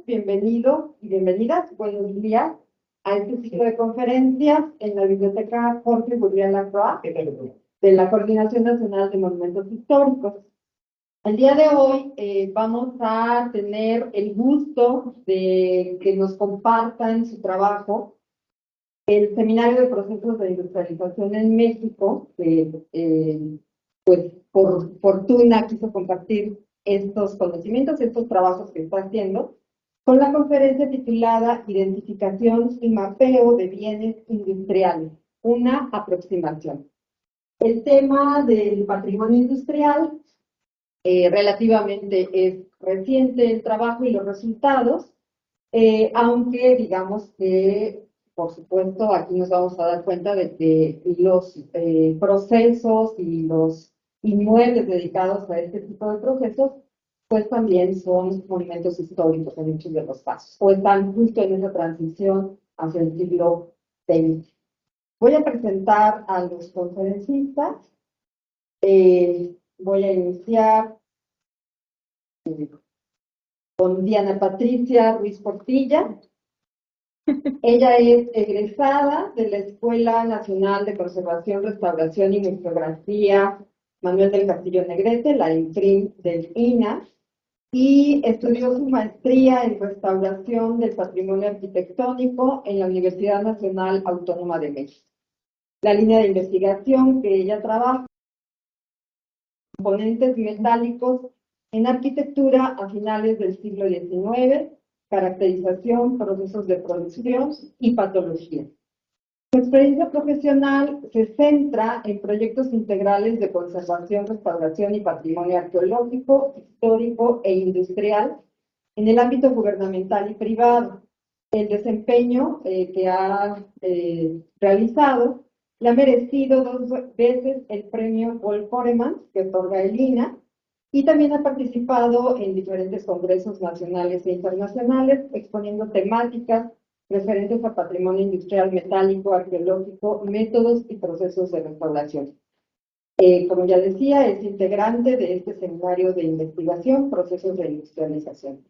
bienvenido y bienvenidas, buenos días a este ciclo de conferencias en la Biblioteca Jorge Gurriel Lacroix de la Coordinación Nacional de Monumentos Históricos. El día de hoy vamos a tener el gusto de que nos compartan su trabajo el Seminario de Procesos de Industrialización en México, que pues por fortuna quiso compartir estos conocimientos, estos trabajos que está haciendo, con la conferencia titulada Identificación y Mapeo de Bienes Industriales, una aproximación. El tema del patrimonio industrial relativamente es reciente el trabajo y los resultados, aunque digamos que, por supuesto, aquí nos vamos a dar cuenta de que los procesos y los inmuebles dedicados a este tipo de procesos pues también son monumentos históricos en muchos de los casos, o están justo en esa transición hacia el siglo XX. Voy a presentar a los conferencistas. Voy a iniciar con Diana Patricia Ruiz Portilla. Ella es egresada de la Escuela Nacional de Conservación, Restauración y Museografía Manuel del Castillo Negrete, la INCRIM del INAH, y estudió su maestría en Restauración del Patrimonio Arquitectónico en la Universidad Nacional Autónoma de México. La línea de investigación que ella trabaja, componentes metálicos en arquitectura a finales del siglo XIX, caracterización, procesos de producción y patología. Su experiencia profesional se centra en proyectos integrales de conservación, restauración y patrimonio arqueológico, histórico e industrial en el ámbito gubernamental y privado. El desempeño que ha realizado le ha merecido 2 veces el premio Paul Foreman, que otorga el INAH, y también ha participado en diferentes congresos nacionales e internacionales, exponiendo temáticas referentes a patrimonio industrial, metálico, arqueológico, métodos y procesos de restauración. Como ya decía, es integrante de este seminario de investigación, procesos de industrialización.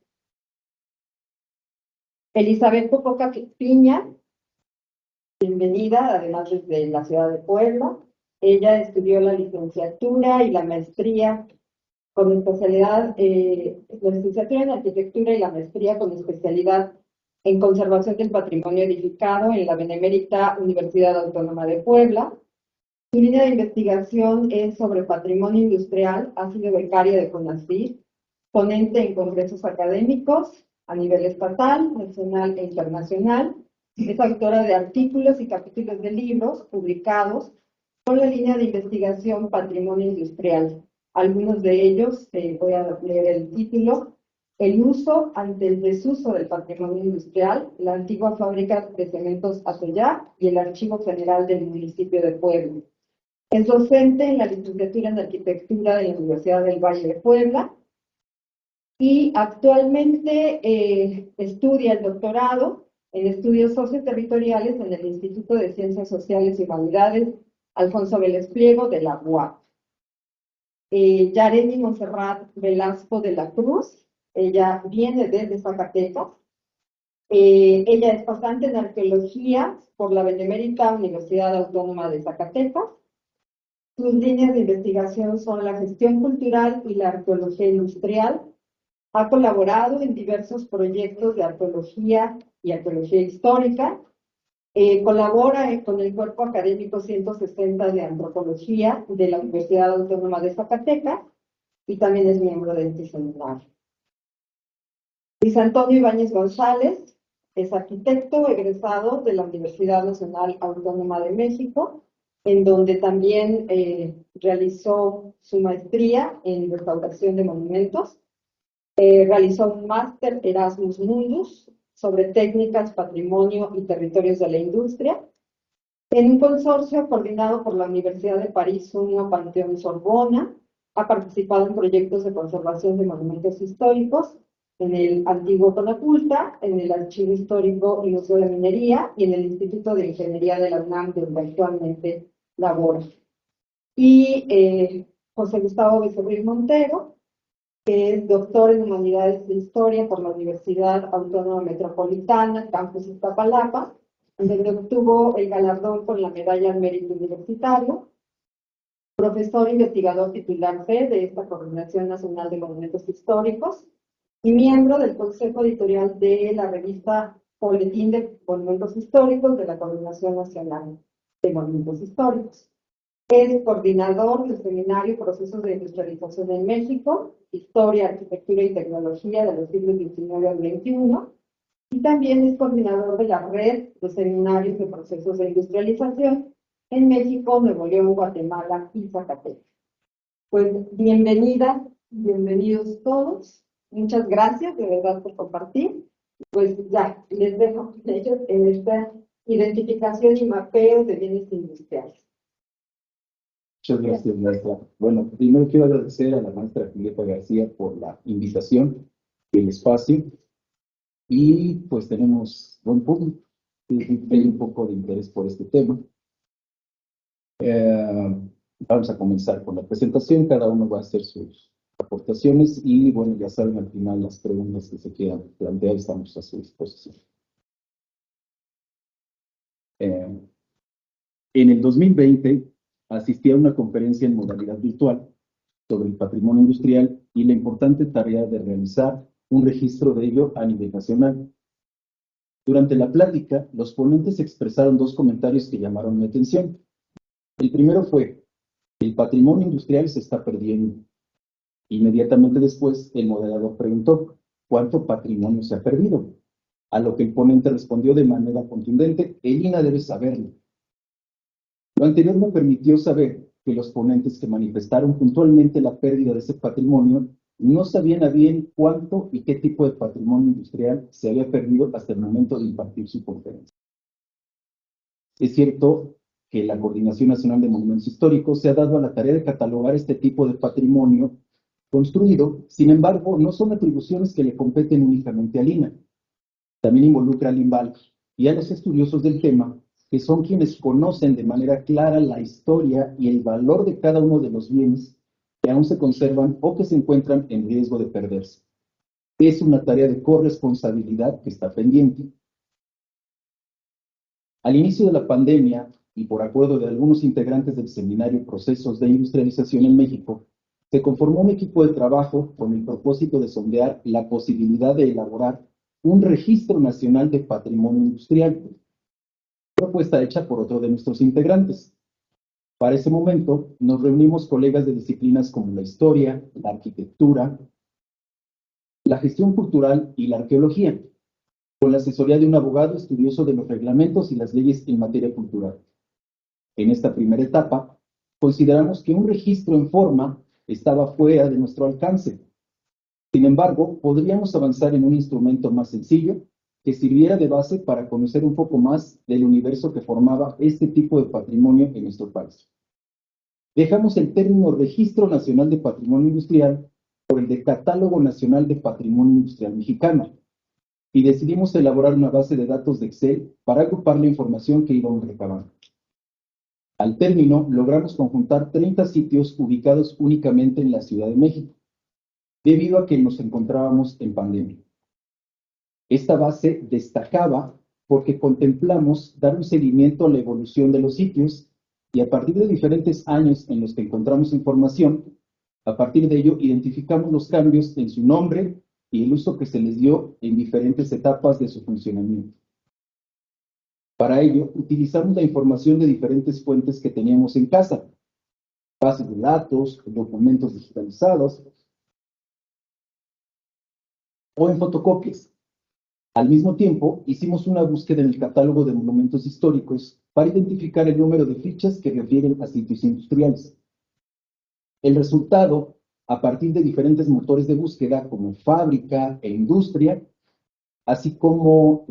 Elizabeth Popoca Piña, bienvenida, además desde la ciudad de Puebla. Ella estudió la licenciatura y la maestría con especialidad, la licenciatura en arquitectura y la maestría con especialidad en conservación del patrimonio edificado en la Benemérita Universidad Autónoma de Puebla. Su línea de investigación es sobre patrimonio industrial, ha sido becaria de CONACYT, ponente en congresos académicos a nivel estatal, nacional e internacional. Es autora de artículos y capítulos de libros publicados con la línea de investigación Patrimonio Industrial. Algunos de ellos, voy a leer el título: El uso ante el desuso del patrimonio industrial, la antigua fábrica de cementos Atoyac y el Archivo General del municipio de Puebla. Es docente en la licenciatura en Arquitectura de la Universidad del Valle de Puebla y actualmente estudia el doctorado en Estudios Socioterritoriales en el Instituto de Ciencias Sociales y Humanidades Alfonso Vélez Pliego de la UAP. Yareni Montserrat Velasco de la Cruz, ella viene desde Zacatecas. Ella es pasante en arqueología por la Benemérita Universidad Autónoma de Zacatecas. Sus líneas de investigación son la gestión cultural y la arqueología industrial. Ha colaborado en diversos proyectos de arqueología y arqueología histórica. Colabora con el Cuerpo Académico 160 de Antropología de la Universidad Autónoma de Zacatecas y también es miembro de este seminario. Luis Antonio Ibáñez González es arquitecto egresado de la Universidad Nacional Autónoma de México, en donde también realizó su maestría en restauración de monumentos. Realizó un máster Erasmus Mundus sobre técnicas, patrimonio y territorios de la industria, en un consorcio coordinado por la Universidad de París I Panteón Sorbona. Ha participado en proyectos de conservación de monumentos históricos en el antiguo Conaculta, en el Archivo Histórico y Museo de Minería y en el Instituto de Ingeniería de la UNAM, donde actualmente labora. Y José Gustavo Becerril Montero que es doctor en Humanidades de Historia por la Universidad Autónoma Metropolitana, Campus Iztapalapa, donde obtuvo el galardón con la Medalla al Mérito Universitario, profesor investigador titular C de esta Coordinación Nacional de Monumentos Históricos y miembro del Consejo Editorial de la revista Boletín de Monumentos Históricos de la Coordinación Nacional de Monumentos Históricos. Es coordinador del seminario Procesos de Industrialización en México, Historia, Arquitectura y Tecnología de los siglos XIX al XXI, y también es coordinador de la red de seminarios de procesos de industrialización en México, Nuevo León, Guatemala y Zacatecas. Pues bienvenidas, bienvenidos todos. Muchas gracias de verdad por compartir. Pues ya, les dejo con ellos en esta identificación y mapeo de bienes industriales. Muchas gracias, maestra. Bueno, primero quiero agradecer a la maestra Julieta García por la invitación, el espacio, y pues tenemos buen público, hay un poco de interés por este tema. Vamos a comenzar con la presentación, cada uno va a hacer sus aportaciones y bueno, ya saben, al final las preguntas que se quieran plantear estamos a su disposición. En el 2020 asistí a una conferencia en modalidad virtual sobre el patrimonio industrial y la importante tarea de realizar un registro de ello a nivel nacional. Durante la plática, los ponentes expresaron dos comentarios que llamaron mi atención. El primero fue: el patrimonio industrial se está perdiendo. Inmediatamente después, el moderador preguntó: ¿cuánto patrimonio se ha perdido? A lo que el ponente respondió de manera contundente: el INAH debe saberlo. Lo anterior me permitió saber que los ponentes que manifestaron puntualmente la pérdida de ese patrimonio no sabían a bien cuánto y qué tipo de patrimonio industrial se había perdido hasta el momento de impartir su conferencia. Es cierto que la Coordinación Nacional de Monumentos Históricos se ha dado a la tarea de catalogar este tipo de patrimonio construido. Sin embargo, no son atribuciones que le competen únicamente al INAH. También involucra al INVAL y a los estudiosos del tema, que son quienes conocen de manera clara la historia y el valor de cada uno de los bienes que aún se conservan o que se encuentran en riesgo de perderse. Es una tarea de corresponsabilidad que está pendiente. Al inicio de la pandemia, y por acuerdo de algunos integrantes del seminario Procesos de Industrialización en México, se conformó un equipo de trabajo con el propósito de sondear la posibilidad de elaborar un registro nacional de patrimonio industrial, propuesta hecha por otro de nuestros integrantes. Para ese momento, nos reunimos colegas de disciplinas como la historia, la arquitectura, la gestión cultural y la arqueología, con la asesoría de un abogado estudioso de los reglamentos y las leyes en materia cultural. En esta primera etapa, consideramos que un registro en forma estaba fuera de nuestro alcance. Sin embargo, podríamos avanzar en un instrumento más sencillo que sirviera de base para conocer un poco más del universo que formaba este tipo de patrimonio en nuestro país. Dejamos el término Registro Nacional de Patrimonio Industrial por el de Catálogo Nacional de Patrimonio Industrial Mexicano y decidimos elaborar una base de datos de Excel para agrupar la información que íbamos recabando. Al término, logramos conjuntar 30 sitios ubicados únicamente en la Ciudad de México, debido a que nos encontrábamos en pandemia. Esta base destacaba porque contemplamos dar un seguimiento a la evolución de los sitios y a partir de diferentes años en los que encontramos información, a partir de ello identificamos los cambios en su nombre y el uso que se les dio en diferentes etapas de su funcionamiento. Para ello, utilizamos la información de diferentes fuentes que teníamos en casa: bases de datos, documentos digitalizados o en fotocopias. Al mismo tiempo, hicimos una búsqueda en el catálogo de monumentos históricos para identificar el número de fichas que refieren a sitios industriales. El resultado, a partir de diferentes motores de búsqueda como fábrica e industria, así como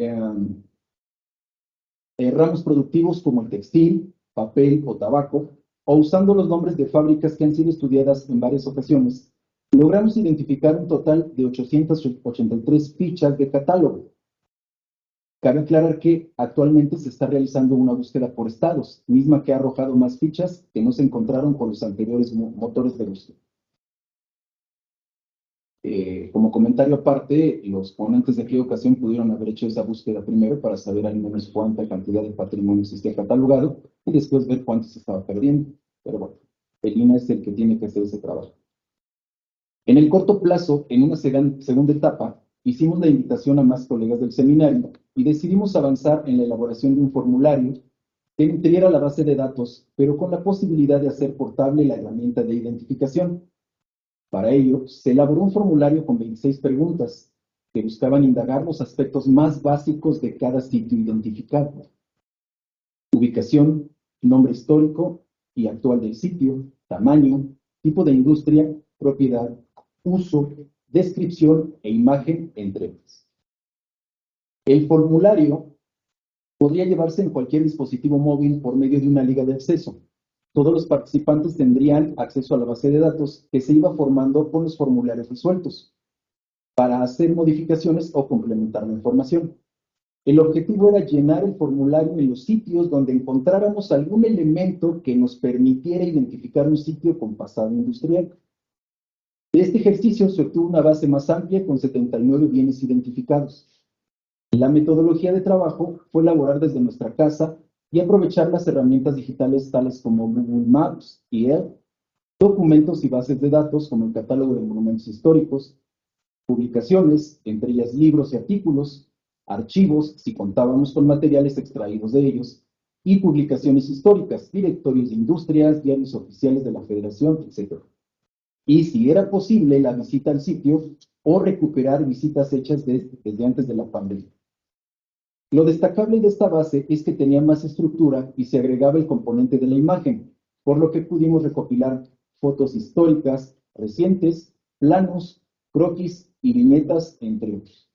ramos productivos como el textil, papel o tabaco, o usando los nombres de fábricas que han sido estudiadas en varias ocasiones, logramos identificar un total de 883 fichas de catálogo. Cabe aclarar que actualmente se está realizando una búsqueda por estados, misma que ha arrojado más fichas que no se encontraron con los anteriores motores de búsqueda. Como comentario aparte, los ponentes de aquella ocasión pudieron haber hecho esa búsqueda primero para saber al menos cuánta cantidad de patrimonio existía catalogado y después ver cuánto se estaba perdiendo. Pero bueno, el INAH es el que tiene que hacer ese trabajo. En el corto plazo, en una segunda etapa, hicimos la invitación a más colegas del seminario y decidimos avanzar en la elaboración de un formulario que nutriera la base de datos, pero con la posibilidad de hacer portable la herramienta de identificación. Para ello, se elaboró un formulario con 26 preguntas que buscaban indagar los aspectos más básicos de cada sitio identificado: ubicación, nombre histórico y actual del sitio, tamaño, tipo de industria, propiedad, uso, descripción e imagen, entre otros. El formulario podría llevarse en cualquier dispositivo móvil por medio de una liga de acceso. Todos los participantes tendrían acceso a la base de datos que se iba formando con los formularios resueltos para hacer modificaciones o complementar la información. El objetivo era llenar el formulario en los sitios donde encontráramos algún elemento que nos permitiera identificar un sitio con pasado industrial. De este ejercicio se obtuvo una base más amplia con 79 bienes identificados. La metodología de trabajo fue elaborar desde nuestra casa y aprovechar las herramientas digitales tales como Google Maps y ELF, documentos y bases de datos como el catálogo de monumentos históricos, publicaciones, entre ellas libros y artículos, archivos, si contábamos con materiales extraídos de ellos, y publicaciones históricas, directorios de industrias, diarios oficiales de la Federación, etc. Y si era posible, la visita al sitio o recuperar visitas hechas desde antes de la pandemia. Lo destacable de esta base es que tenía más estructura y se agregaba el componente de la imagen, por lo que pudimos recopilar fotos históricas recientes, planos, croquis y viñetas, entre otros.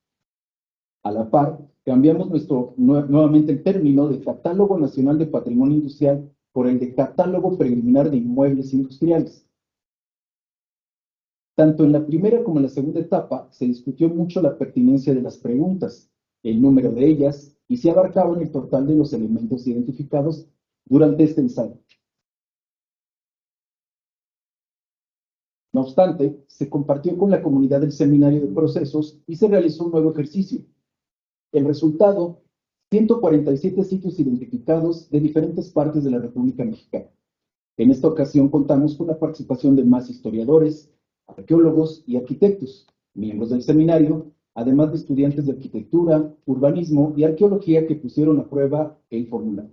A la par, cambiamos nuevamente el término de Catálogo Nacional de Patrimonio Industrial por el de Catálogo Preliminar de Inmuebles Industriales. Tanto en la primera como en la segunda etapa se discutió mucho la pertinencia de las preguntas, el número de ellas y si abarcaban el total de los elementos identificados durante este ensayo. No obstante, se compartió con la comunidad del seminario de procesos y se realizó un nuevo ejercicio. El resultado: 147 sitios identificados de diferentes partes de la República Mexicana. En esta ocasión contamos con la participación de más historiadores, arqueólogos y arquitectos, miembros del seminario, además de estudiantes de arquitectura, urbanismo y arqueología que pusieron a prueba el formulario.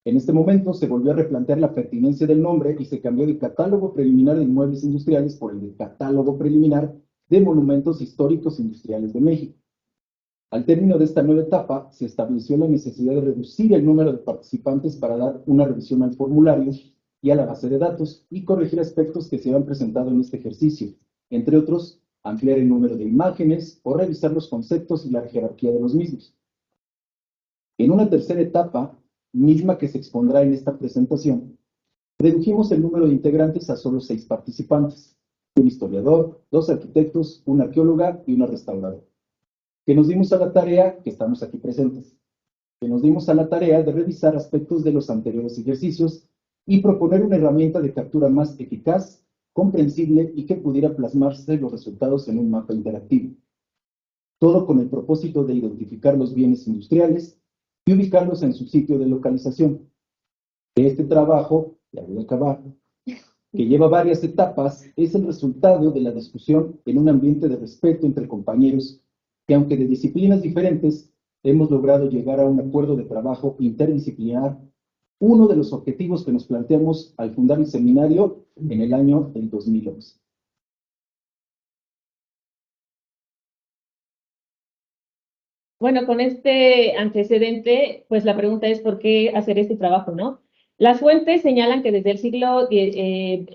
En este momento se volvió a replantear la pertinencia del nombre y se cambió de Catálogo Preliminar de Inmuebles Industriales por el de Catálogo Preliminar de Monumentos Históricos Industriales de México. Al término de esta nueva etapa, se estableció la necesidad de reducir el número de participantes para dar una revisión al formulario y a la base de datos y corregir aspectos que se habían presentado en este ejercicio, entre otros, ampliar el número de imágenes o revisar los conceptos y la jerarquía de los mismos. En una tercera etapa, misma que se expondrá en esta presentación, redujimos el número de integrantes a solo 6 participantes: un historiador, 2 arquitectos, una arqueóloga y una restauradora, que nos dimos a la tarea, que estamos aquí presentes, que nos dimos a la tarea de revisar aspectos de los anteriores ejercicios y proponer una herramienta de captura más eficaz, comprensible y que pudiera plasmarse los resultados en un mapa interactivo. Todo con el propósito de identificar los bienes industriales y ubicarlos en su sitio de localización. Este trabajo, ya voy a acabar, que lleva varias etapas, es el resultado de la discusión en un ambiente de respeto entre compañeros que, aunque de disciplinas diferentes, hemos logrado llegar a un acuerdo de trabajo interdisciplinar, uno de los objetivos que nos planteamos al fundar el seminario en el año del 2011. Bueno, con este antecedente, pues la pregunta es ¿por qué hacer este trabajo, no? Las fuentes señalan que desde el siglo XIX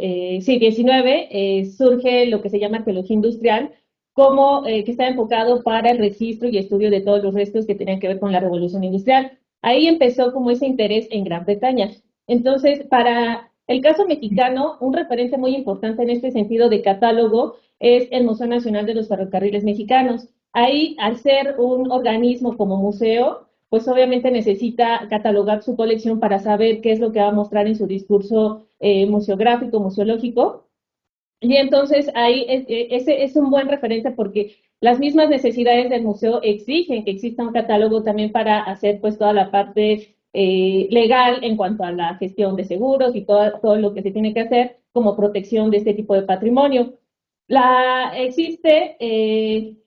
surge lo que se llama arqueología industrial, como que está enfocado para el registro y estudio de todos los restos que tenían que ver con la revolución industrial. Ahí empezó como ese interés en Gran Bretaña. Entonces, para el caso mexicano, un referente muy importante en este sentido de catálogo es el Museo Nacional de los Ferrocarriles Mexicanos. Ahí, al ser un organismo como museo, pues obviamente necesita catalogar su colección para saber qué es lo que va a mostrar en su discurso museográfico, museológico. Y entonces ahí ese es un buen referente porque las mismas necesidades del museo exigen que exista un catálogo también para hacer pues toda la parte legal en cuanto a la gestión de seguros y todo lo que se tiene que hacer como protección de este tipo de patrimonio. Existe,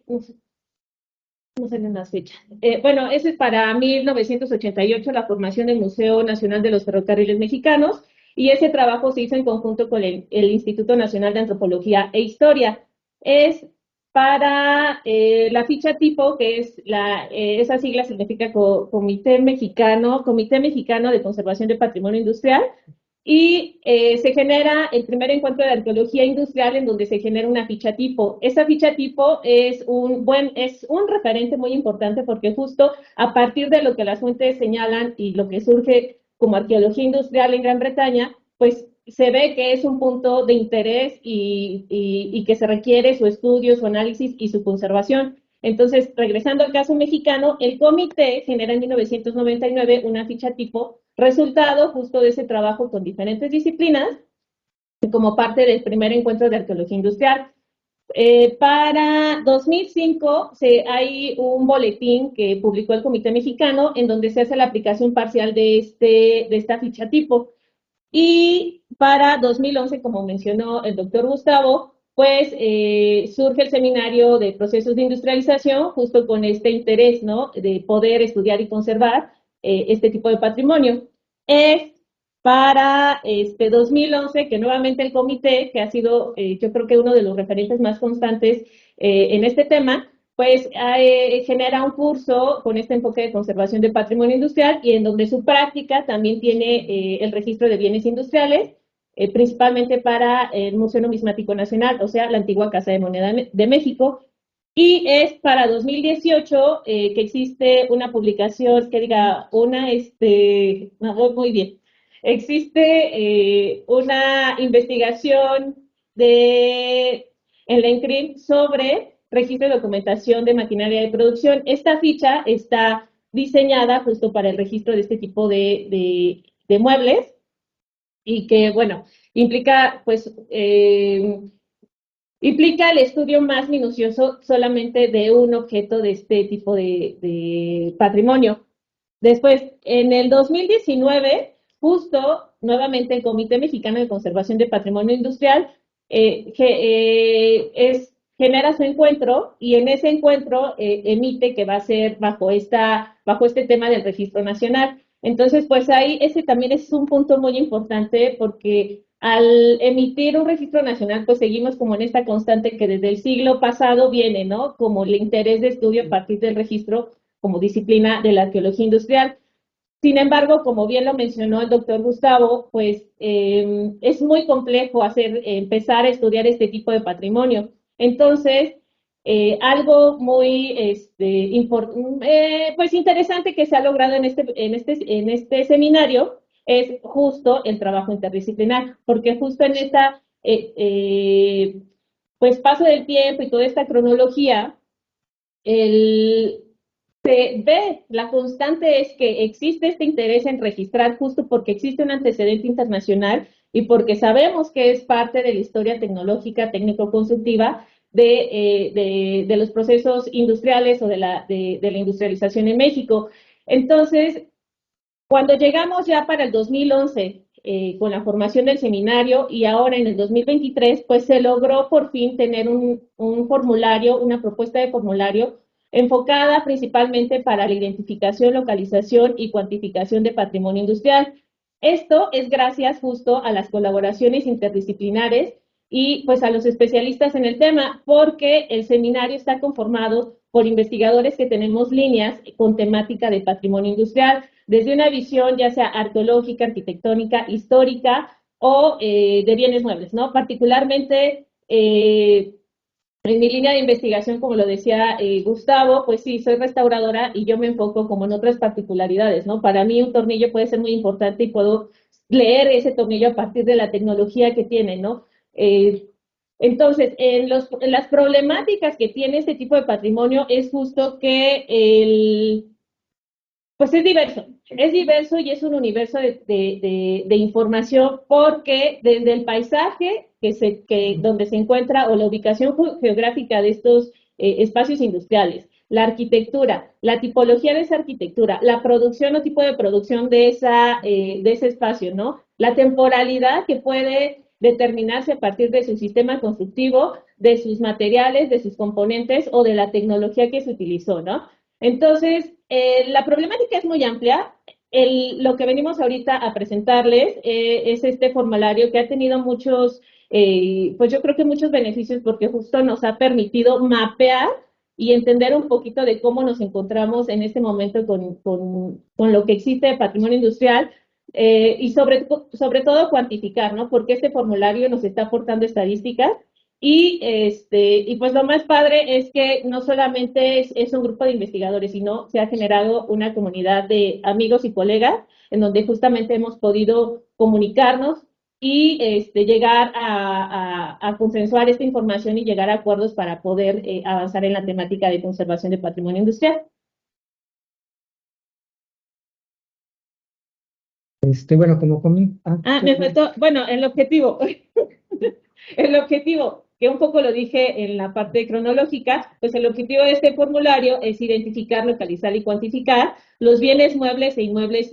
no salen las fechas. Bueno, ese es para 1988, la formación del Museo Nacional de los Ferrocarriles Mexicanos, y ese trabajo se hizo en conjunto con el Instituto Nacional de Antropología e Historia. Es para la ficha tipo, que es esa sigla significa Comité Mexicano de Conservación de Patrimonio Industrial, y se genera el primer encuentro de arqueología industrial en donde se genera una ficha tipo. Esa ficha tipo es es un referente muy importante porque justo a partir de lo que las fuentes señalan y lo que surge como arqueología industrial en Gran Bretaña, pues se ve que es un punto de interés y que se requiere su estudio, su análisis y su conservación. Entonces, regresando al caso mexicano, el comité genera en 1999 una ficha tipo, resultado justo de ese trabajo con diferentes disciplinas, como parte del primer encuentro de arqueología industrial. Para 2005 hay un boletín que publicó el Comité Mexicano en donde se hace la aplicación parcial de esta ficha tipo. Y para 2011, como mencionó el doctor Gustavo, pues surge el seminario de procesos de industrialización justo con este interés, ¿no? De poder estudiar y conservar este tipo de patrimonio. Es para 2011 que nuevamente el comité, que ha sido yo creo que uno de los referentes más constantes en este tema, pues genera un curso con este enfoque de conservación de patrimonio industrial y en donde su práctica también tiene el registro de bienes industriales, principalmente para el Museo Numismático Nacional, o sea, la antigua Casa de Moneda de México. Y es para 2018 que existe una publicación que diga, no, muy bien, existe una investigación en la INCRIM sobre registro de documentación de maquinaria de producción. Esta ficha está diseñada justo para el registro de este tipo de muebles y que, bueno, implica, pues, implica el estudio más minucioso solamente de un objeto de este tipo de patrimonio. Después, en el 2019, justo nuevamente el Comité Mexicano de Conservación de Patrimonio Industrial genera su encuentro y en ese encuentro emite que va a ser bajo este tema del registro nacional. Entonces, pues ahí ese también es un punto muy importante porque al emitir un registro nacional, pues seguimos como en esta constante que desde el siglo pasado viene, ¿no? Como el interés de estudio a partir del registro como disciplina de la arqueología industrial. Sin embargo, como bien lo mencionó el doctor Gustavo, pues es muy complejo empezar a estudiar este tipo de patrimonio. Entonces, algo muy pues interesante que se ha logrado en este seminario es justo el trabajo interdisciplinar, porque justo en esta pues paso del tiempo y toda esta cronología, el, se ve, la constante es que existe este interés en registrar justo porque existe un antecedente internacional y porque sabemos que es parte de la historia tecnológica, técnico-constructiva de los procesos industriales o de la industrialización en México. Entonces, cuando llegamos ya para el 2011, con la formación del seminario y ahora en el 2023, pues se logró por fin tener un formulario, una propuesta de formulario enfocada principalmente para la identificación, localización y cuantificación de patrimonio industrial. Esto es gracias justo a las colaboraciones interdisciplinares y pues a los especialistas en el tema, porque el seminario está conformado por investigadores que tenemos líneas con temática de patrimonio industrial, desde una visión ya sea arqueológica, arquitectónica, histórica o de bienes muebles, ¿no? Particularmente en mi línea de investigación, como lo decía Gustavo, pues sí, soy restauradora y yo me enfoco como en otras particularidades, ¿no? Para mí un tornillo puede ser muy importante y puedo leer ese tornillo a partir de la tecnología que tiene, ¿no? Entonces, en las problemáticas que tiene este tipo de patrimonio es justo que Pues es diverso y es un universo de información porque desde el paisaje donde se encuentra o la ubicación geográfica de estos espacios industriales, la arquitectura, la tipología de esa arquitectura, la producción o tipo de producción de ese espacio, ¿no? La temporalidad que puede determinarse a partir de su sistema constructivo, de sus materiales, de sus componentes o de la tecnología que se utilizó, ¿no? Entonces, la problemática es muy amplia. Lo que venimos ahorita a presentarles es este formulario que ha tenido pues yo creo que muchos beneficios porque justo nos ha permitido mapear y entender un poquito de cómo nos encontramos en este momento con lo que existe de patrimonio industrial y sobre todo cuantificar, ¿no? Porque este formulario nos está aportando estadísticas y pues lo más padre es que no solamente es un grupo de investigadores, sino se ha generado una comunidad de amigos y colegas en donde justamente hemos podido comunicarnos y llegar a consensuar esta información y llegar a acuerdos para poder avanzar en la temática de conservación de patrimonio industrial. Bueno, como Me faltó, bueno, el objetivo. El objetivo, que un poco lo dije en la parte cronológica, pues el objetivo de este formulario es identificar, localizar y cuantificar los bienes muebles e inmuebles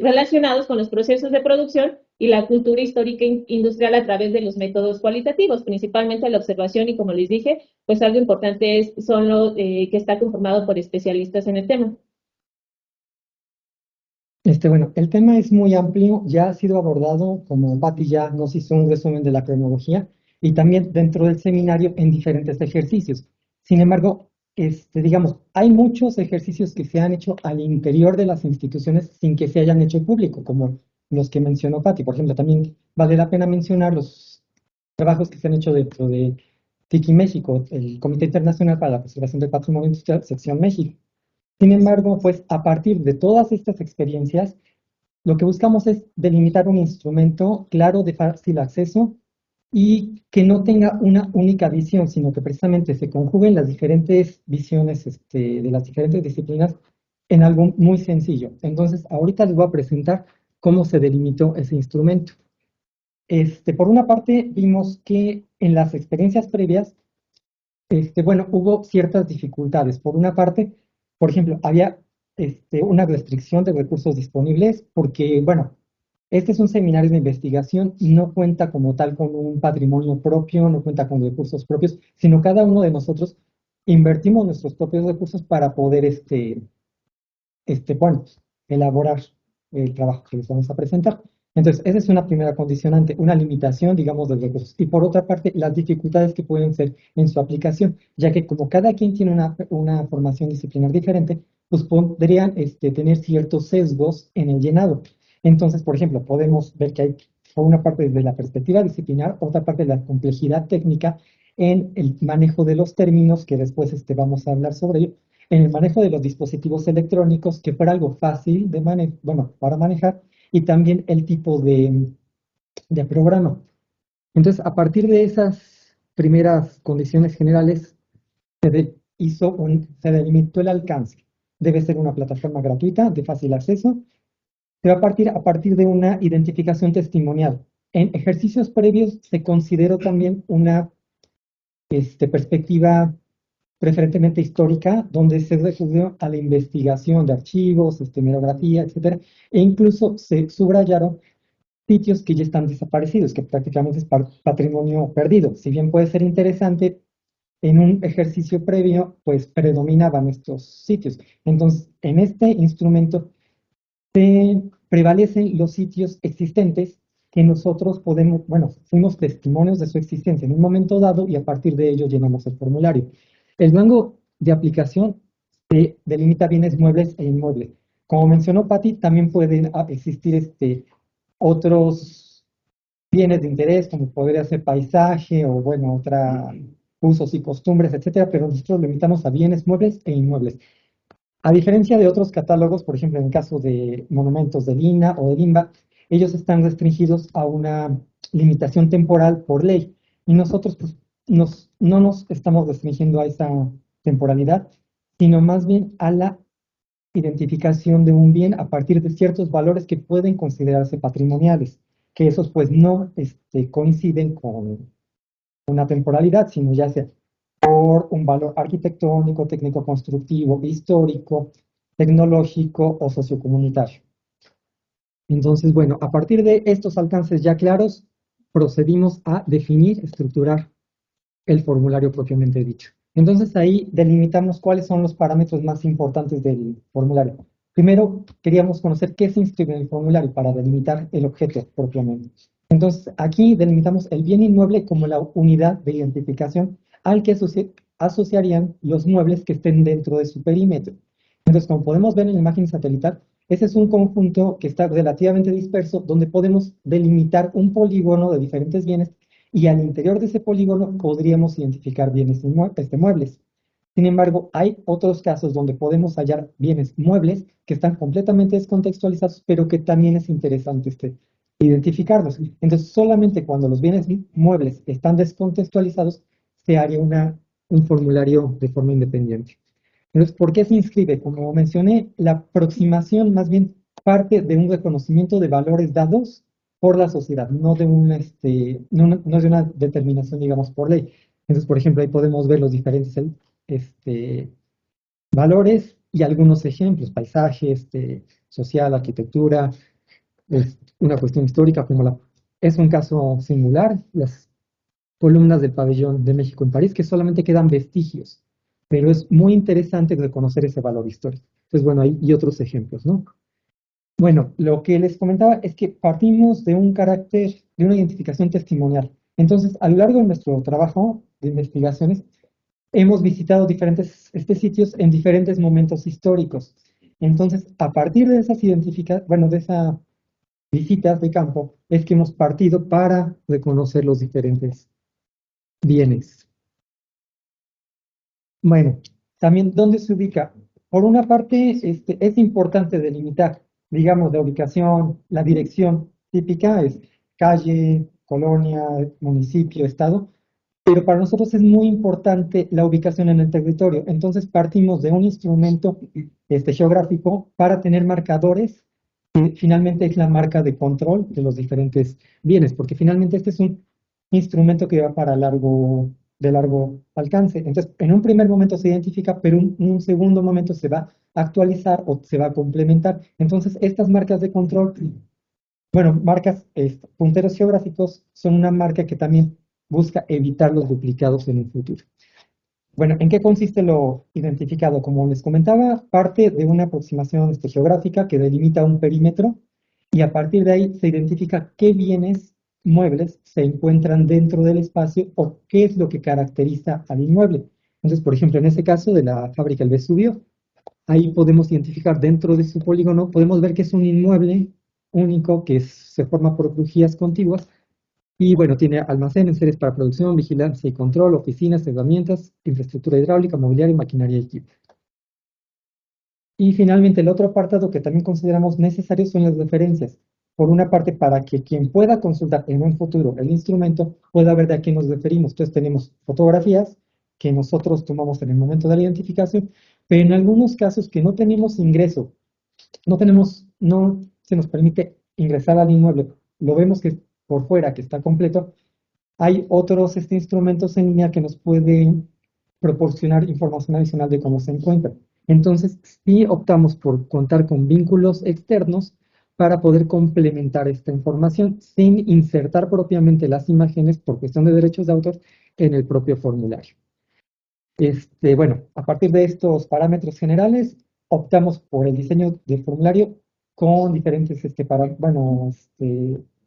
relacionados con los procesos de producción y la cultura histórica industrial a través de los métodos cualitativos, principalmente la observación y, como les dije, pues algo importante son los que está conformado por especialistas en el tema. Bueno, el tema es muy amplio, ya ha sido abordado, como Patti ya nos hizo un resumen de la cronología, y también dentro del seminario en diferentes ejercicios. Sin embargo, digamos, hay muchos ejercicios que se han hecho al interior de las instituciones sin que se hayan hecho público, como los que mencionó Patti. Por ejemplo, también vale la pena mencionar los trabajos que se han hecho dentro de TICI México, el Comité Internacional para la Preservación del Patrimonio Industrial, sección México. Sin embargo, pues a partir de todas estas experiencias, lo que buscamos es delimitar un instrumento claro de fácil acceso y que no tenga una única visión, sino que precisamente se conjuguen las diferentes visiones de las diferentes disciplinas en algo muy sencillo. Entonces, ahorita les voy a presentar cómo se delimitó ese instrumento. Por una parte, vimos que en las experiencias previas, bueno, hubo ciertas dificultades. Por una parte, por ejemplo, había una restricción de recursos disponibles porque, bueno, este es un seminario de investigación y no cuenta como tal con un patrimonio propio, no cuenta con recursos propios, sino cada uno de nosotros invertimos nuestros propios recursos para poder, bueno, elaborar el trabajo que les vamos a presentar. Entonces, esa es una primera condicionante, una limitación, digamos, de recursos. Y por otra parte, las dificultades que pueden ser en su aplicación, ya que como cada quien tiene una formación disciplinar diferente, pues podrían tener ciertos sesgos en el llenado. Entonces, por ejemplo, podemos ver que hay, por una parte, desde la perspectiva disciplinar, otra parte de la complejidad técnica en el manejo de los términos, que después vamos a hablar sobre ello, en el manejo de los dispositivos electrónicos, que fuera algo fácil de para manejar, y también el tipo de programa. Entonces, a partir de esas primeras condiciones generales, se delimitó el alcance. Debe ser una plataforma gratuita, de fácil acceso. Se va a partir de una identificación testimonial. En ejercicios previos se consideró también una perspectiva preferentemente histórica, donde se recurrió a la investigación de archivos, hemerografía, etcétera, e incluso se subrayaron sitios que ya están desaparecidos, que prácticamente es patrimonio perdido. Si bien puede ser interesante, en un ejercicio previo, pues predominaban estos sitios. Entonces, en este instrumento prevalecen los sitios existentes que nosotros podemos, bueno, fuimos testimonios de su existencia en un momento dado y a partir de ello llenamos el formulario. El rango de aplicación se delimita bienes muebles e inmuebles. Como mencionó Patti, también pueden existir otros bienes de interés, como podría ser paisaje o, bueno, usos y costumbres, etcétera, pero nosotros limitamos a bienes muebles e inmuebles. A diferencia de otros catálogos, por ejemplo, en el caso de monumentos de Lina o de Limba, ellos están restringidos a una limitación temporal por ley. Y nosotros pues, no nos estamos restringiendo a esa temporalidad, sino más bien a la identificación de un bien a partir de ciertos valores que pueden considerarse patrimoniales, que esos pues no coinciden con una temporalidad, sino ya sea por un valor arquitectónico, técnico-constructivo, histórico, tecnológico o sociocomunitario. Entonces, bueno, a partir de estos alcances ya claros, procedimos a definir, estructurar el formulario propiamente dicho. Entonces ahí delimitamos cuáles son los parámetros más importantes del formulario. Primero, queríamos conocer qué se inscribe en el formulario para delimitar el objeto propiamente. Entonces aquí delimitamos el bien inmueble como la unidad de identificación al que asociarían los muebles que estén dentro de su perímetro. Entonces, como podemos ver en la imagen satelital, ese es un conjunto que está relativamente disperso, donde podemos delimitar un polígono de diferentes bienes y al interior de ese polígono podríamos identificar bienes muebles. Sin embargo, hay otros casos donde podemos hallar bienes muebles que están completamente descontextualizados, pero que también es interesante identificarlos. Entonces, solamente cuando los bienes muebles están descontextualizados, se haría un formulario de forma independiente. Entonces, ¿por qué se inscribe? Como mencioné, la aproximación más bien parte de un reconocimiento de valores dados por la sociedad, no de no es de una determinación, digamos, por ley. Entonces, por ejemplo, ahí podemos ver los diferentes valores y algunos ejemplos, paisaje, social, arquitectura, una cuestión histórica, es un caso singular, las columnas del pabellón de México en París, que solamente quedan vestigios, pero es muy interesante reconocer ese valor histórico. Entonces, bueno, y otros ejemplos, ¿no? Bueno, lo que les comentaba es que partimos de un carácter, de una identificación testimonial. Entonces, a lo largo de nuestro trabajo de investigaciones, hemos visitado diferentes sitios en diferentes momentos históricos. Entonces, a partir de esas de esas visitas de campo, es que hemos partido para reconocer los diferentes bienes. Bueno, también, ¿dónde se ubica? Por una parte, es importante delimitar, digamos, la ubicación, la dirección típica es calle, colonia, municipio, estado, pero para nosotros es muy importante la ubicación en el territorio. Entonces partimos de un instrumento geográfico para tener marcadores, que finalmente es la marca de control de los diferentes bienes, porque finalmente este es un instrumento que va para de largo alcance. Entonces, en un primer momento se identifica, pero en un segundo momento se va a actualizar o se va a complementar. Entonces, estas marcas de control, bueno, punteros geográficos son una marca que también busca evitar los duplicados en el futuro. Bueno, ¿en qué consiste lo identificado? Como les comentaba, parte de una aproximación geográfica que delimita un perímetro y a partir de ahí se identifica qué bienes muebles se encuentran dentro del espacio o qué es lo que caracteriza al inmueble. Entonces, por ejemplo, en este caso de la fábrica El Vesubio, ahí podemos identificar dentro de su polígono, podemos ver que es un inmueble único que se forma por crujías contiguas y bueno, tiene almacenes, sedes para producción, vigilancia y control, oficinas, herramientas, infraestructura hidráulica, mobiliario, maquinaria y equipo. Y finalmente, el otro apartado que también consideramos necesario son las referencias. Por una parte, para que quien pueda consultar en un futuro el instrumento pueda ver de a qué nos referimos. Entonces, tenemos fotografías que nosotros tomamos en el momento de la identificación, pero en algunos casos que no tenemos ingreso, no se nos permite ingresar al inmueble, lo vemos que por fuera, que está completo, hay otros instrumentos en línea que nos pueden proporcionar información adicional de cómo se encuentra. Entonces, sí optamos por contar con vínculos externos para poder complementar esta información sin insertar propiamente las imágenes por cuestión de derechos de autor en el propio formulario. Bueno, a partir de estos parámetros generales, optamos por el diseño del formulario con diferentes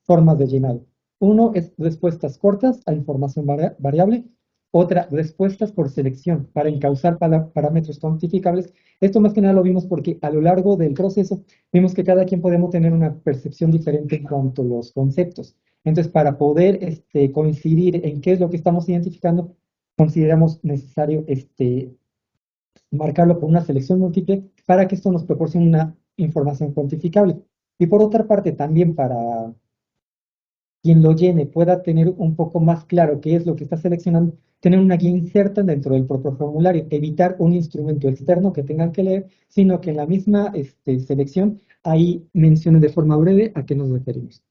formas de llenado. Uno es respuestas cortas a información variable, otra respuestas por selección para encauzar parámetros cuantificables. Esto más que nada lo vimos porque a lo largo del proceso vimos que cada quien podemos tener una percepción diferente en cuanto a los conceptos. Entonces, para poder coincidir en qué es lo que estamos identificando, consideramos necesario marcarlo por una selección múltiple para que esto nos proporcione una información cuantificable. Y por otra parte, también para quien lo llene pueda tener un poco más claro qué es lo que está seleccionando, tener una guía inserta dentro del propio formulario, evitar un instrumento externo que tengan que leer, sino que en la misma selección ahí mencione de forma breve a qué nos referimos.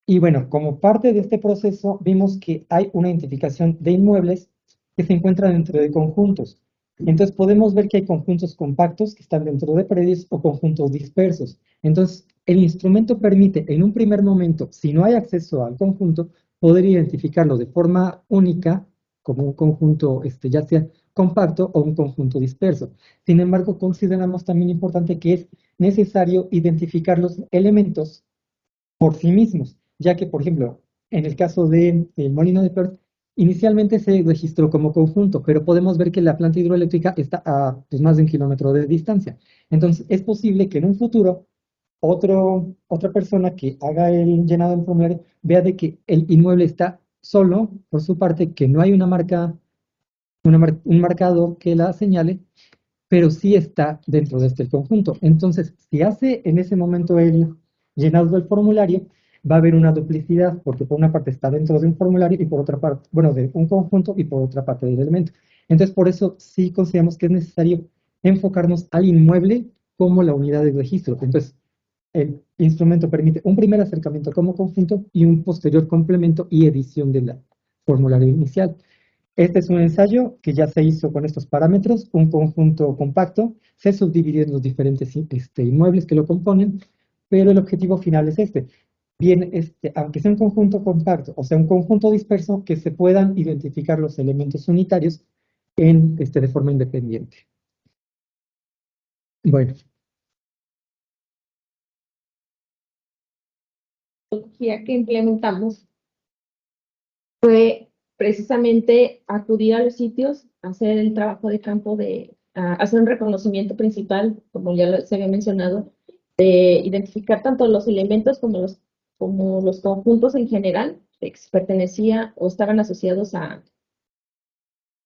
Y bueno, como parte de este proceso, vimos que hay una identificación de inmuebles que se encuentran dentro de conjuntos. Entonces podemos ver que hay conjuntos compactos que están dentro de predios o conjuntos dispersos. Entonces, el instrumento permite en un primer momento, si no hay acceso al conjunto, poder identificarlo de forma única como un conjunto, ya sea compacto o un conjunto disperso. Sin embargo, consideramos también importante que es necesario identificar los elementos por sí mismos, ya que, por ejemplo, en el caso del molino de Perth, inicialmente se registró como conjunto, pero podemos ver que la planta hidroeléctrica está a pues, más de 1 kilómetro de distancia. Entonces, es posible que en un futuro otra persona que haga el llenado del formulario vea de que el inmueble está solo, por su parte, que no hay una marca, un marcador que la señale, pero sí está dentro de este conjunto. Entonces, si hace en ese momento el llenado del formulario, va a haber una duplicidad, porque por una parte está dentro de un formulario y por otra parte, bueno, de un conjunto y por otra parte del elemento. Entonces, por eso sí consideramos que es necesario enfocarnos al inmueble como la unidad de registro. Entonces, el instrumento permite un primer acercamiento como conjunto y un posterior complemento y edición del formulario inicial. Este es un ensayo que ya se hizo con estos parámetros, un conjunto compacto, se subdividió en los diferentes inmuebles que lo componen, pero el objetivo final es este. Bien, aunque sea un conjunto compacto o sea un conjunto disperso, que se puedan identificar los elementos unitarios de forma independiente. Bueno, Que implementamos fue precisamente acudir a los sitios, hacer el trabajo de campo hacer un reconocimiento principal, como ya se había mencionado, de identificar tanto los elementos como los conjuntos en general, que pertenecía o estaban asociados a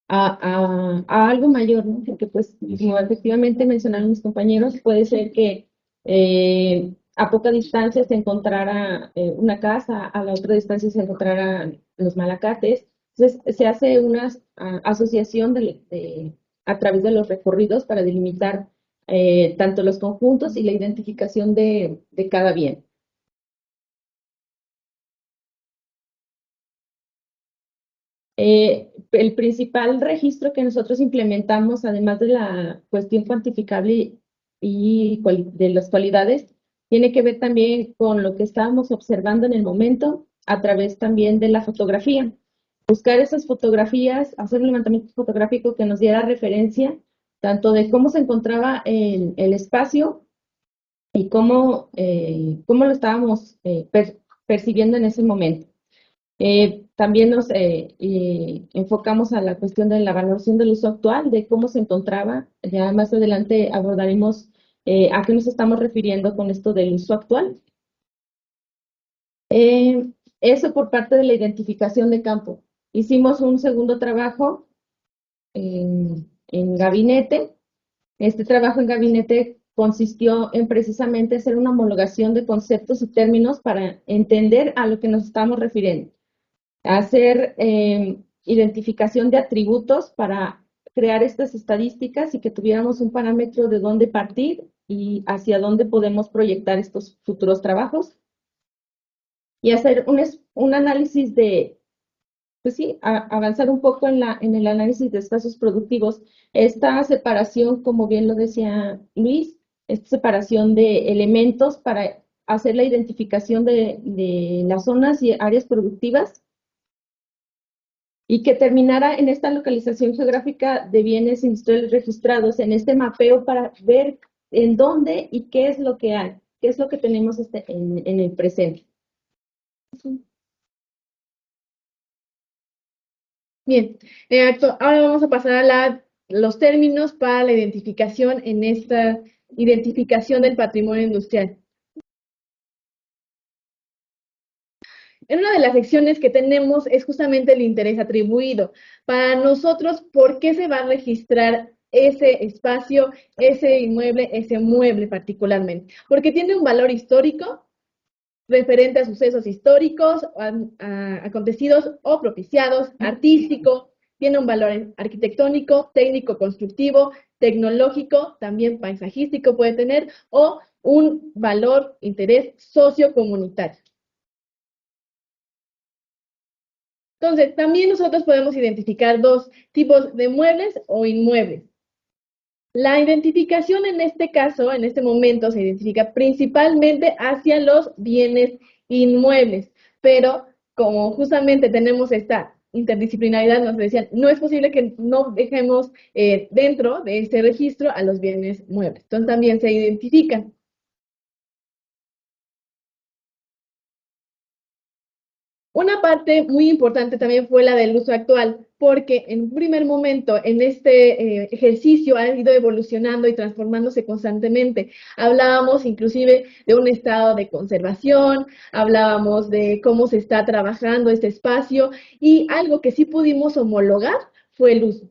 algo mayor, ¿no? Porque pues, como efectivamente mencionaron mis compañeros, puede ser que a poca distancia se encontrara una casa, a la otra distancia se encontraran los malacates. Entonces, se hace una asociación a través de los recorridos para delimitar tanto los conjuntos y la identificación de cada bien. El principal registro que nosotros implementamos, además de la cuestión cuantificable y de las cualidades, tiene que ver también con lo que estábamos observando en el momento, a través también de la fotografía. Buscar esas fotografías, hacer un levantamiento fotográfico que nos diera referencia tanto de cómo se encontraba el espacio y cómo lo estábamos percibiendo en ese momento. También nos enfocamos a la cuestión de la valoración del uso actual, de cómo se encontraba. Ya más adelante abordaremos a qué nos estamos refiriendo con esto del uso actual. Eso por parte de la identificación de campo. Hicimos un segundo trabajo en gabinete. Este trabajo en gabinete consistió en precisamente hacer una homologación de conceptos y términos para entender a lo que nos estamos refiriendo. Hacer identificación de atributos para crear estas estadísticas y que tuviéramos un parámetro de dónde partir y hacia dónde podemos proyectar estos futuros trabajos. Y hacer un análisis pues sí, avanzar un poco en el análisis de espacios productivos. Esta separación, como bien lo decía Luis, esta separación de elementos para hacer la identificación de las zonas y áreas productivas, y que terminara en esta localización geográfica de bienes industriales registrados, en este mapeo para ver en dónde y qué es lo que hay, qué es lo que tenemos en el presente. Bien, ahora vamos a pasar a los términos para la identificación en esta identificación del patrimonio industrial. En una de las secciones que tenemos es justamente el interés atribuido. Para nosotros, ¿por qué se va a registrar ese espacio, ese inmueble, ese mueble particularmente? Porque tiene un valor histórico, referente a sucesos históricos, acontecidos o propiciados, artístico, tiene un valor arquitectónico, técnico, constructivo, tecnológico, también paisajístico puede tener, o un valor, interés sociocomunitario. Entonces, también nosotros podemos identificar dos tipos de muebles o inmuebles. La identificación en este caso, en este momento, se identifica principalmente hacia los bienes inmuebles, pero como justamente tenemos esta interdisciplinaridad, nos decían, no es posible que no dejemos dentro de este registro a los bienes muebles. Entonces también se identifican. Una parte muy importante también fue la del uso actual, porque en un primer momento en este ejercicio ha ido evolucionando y transformándose constantemente. Hablábamos inclusive de un estado de conservación, hablábamos de cómo se está trabajando este espacio y algo que sí pudimos homologar fue el uso,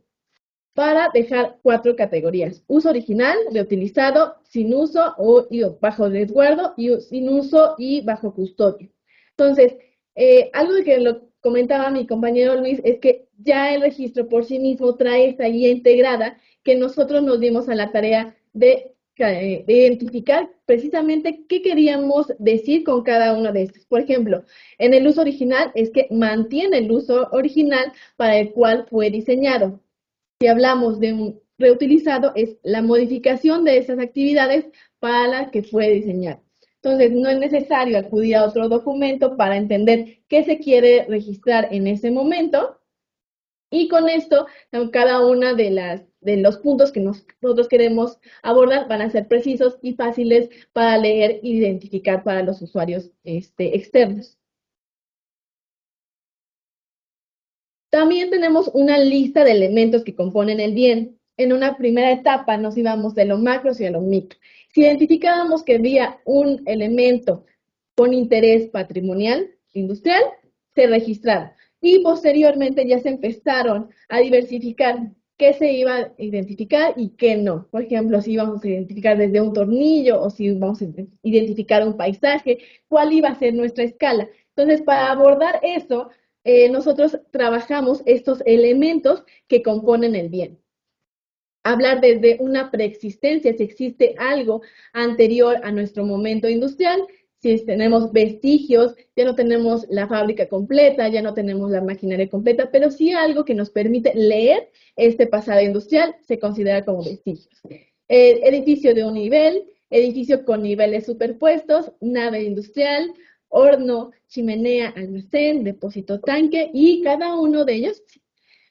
para dejar 4 categorías: uso original, reutilizado, sin uso o bajo resguardo, y sin uso y bajo custodia. Entonces, algo que lo comentaba mi compañero Luis es que ya el registro por sí mismo trae esta guía integrada que nosotros nos dimos a la tarea de identificar precisamente qué queríamos decir con cada uno de estos. Por ejemplo, en el uso original es que mantiene el uso original para el cual fue diseñado. Si hablamos de un reutilizado, es la modificación de esas actividades para las que fue diseñado. Entonces, no es necesario acudir a otro documento para entender qué se quiere registrar en ese momento. Y con esto, cada una de los puntos que nosotros queremos abordar van a ser precisos y fáciles para leer e identificar para los usuarios externos. También tenemos una lista de elementos que componen el bien. En una primera etapa nos íbamos de lo macro hacia lo micro. Si identificábamos que había un elemento con interés patrimonial, industrial, se registraba. Y posteriormente ya se empezaron a diversificar qué se iba a identificar y qué no. Por ejemplo, si íbamos a identificar desde un tornillo o si íbamos a identificar un paisaje, cuál iba a ser nuestra escala. Entonces, para abordar eso, nosotros trabajamos estos elementos que componen el bien. Hablar desde una preexistencia, si existe algo anterior a nuestro momento industrial, si tenemos vestigios, ya no tenemos la fábrica completa, ya no tenemos la maquinaria completa, pero sí algo que nos permite leer este pasado industrial, se considera como vestigios. Edificio de un nivel, edificio con niveles superpuestos, nave industrial, horno, chimenea, almacén, depósito, tanque, y cada uno de ellos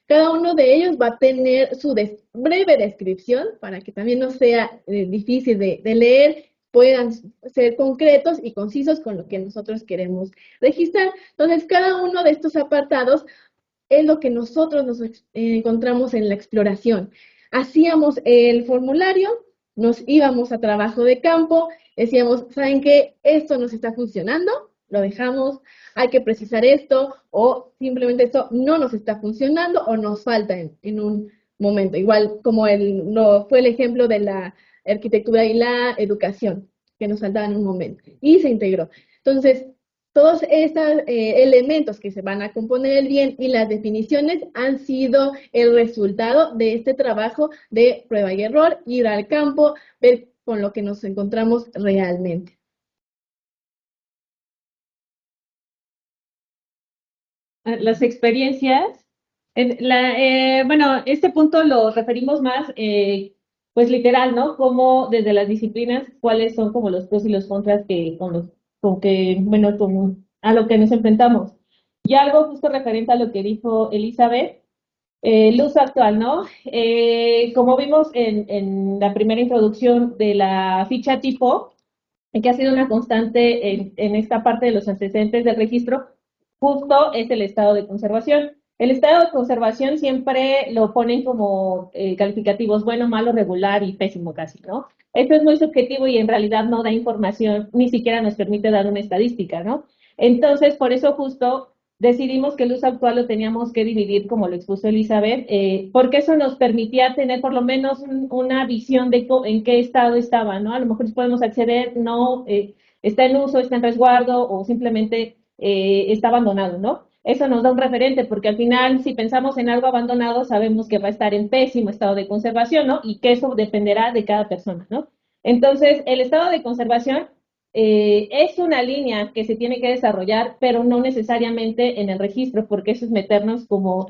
va a tener su breve descripción para que también no sea difícil de leer, puedan ser concretos y concisos con lo que nosotros queremos registrar. Entonces, cada uno de estos apartados es lo que nosotros nos encontramos en la exploración. Hacíamos el formulario, nos íbamos a trabajo de campo, decíamos, ¿saben qué? Esto nos está funcionando, lo dejamos, hay que precisar esto, o simplemente esto no nos está funcionando o nos falta en un momento. Igual como fue el ejemplo de la arquitectura y la educación, que nos faltaba en un momento, y se integró. Entonces, todos estos elementos que se van a componer el bien y las definiciones han sido el resultado de este trabajo de prueba y error, ir al campo, ver con lo que nos encontramos realmente. Las experiencias, bueno, este punto lo referimos más, pues literal, ¿no? Como desde las disciplinas, cuáles son como los pros y los contras a lo que nos enfrentamos. Y algo justo referente a lo que dijo Elizabeth, el uso actual, ¿no? Como vimos en la primera introducción de la ficha tipo, que ha sido una constante en esta parte de los antecedentes del registro, justo es el estado de conservación. El estado de conservación siempre lo ponen como calificativos bueno, malo, regular y pésimo casi, ¿no? Esto es muy subjetivo y en realidad no da información, ni siquiera nos permite dar una estadística, ¿no? Entonces, por eso justo decidimos que el uso actual lo teníamos que dividir, como lo expuso Elizabeth, porque eso nos permitía tener por lo menos una visión de en qué estado estaba, ¿no? A lo mejor podemos acceder, no está en uso, está en resguardo o simplemente está abandonado, ¿no? Eso nos da un referente porque al final, si pensamos en algo abandonado, sabemos que va a estar en pésimo estado de conservación, ¿no? Y que eso dependerá de cada persona, ¿no? Entonces, el estado de conservación es una línea que se tiene que desarrollar, pero no necesariamente en el registro, porque eso es meternos como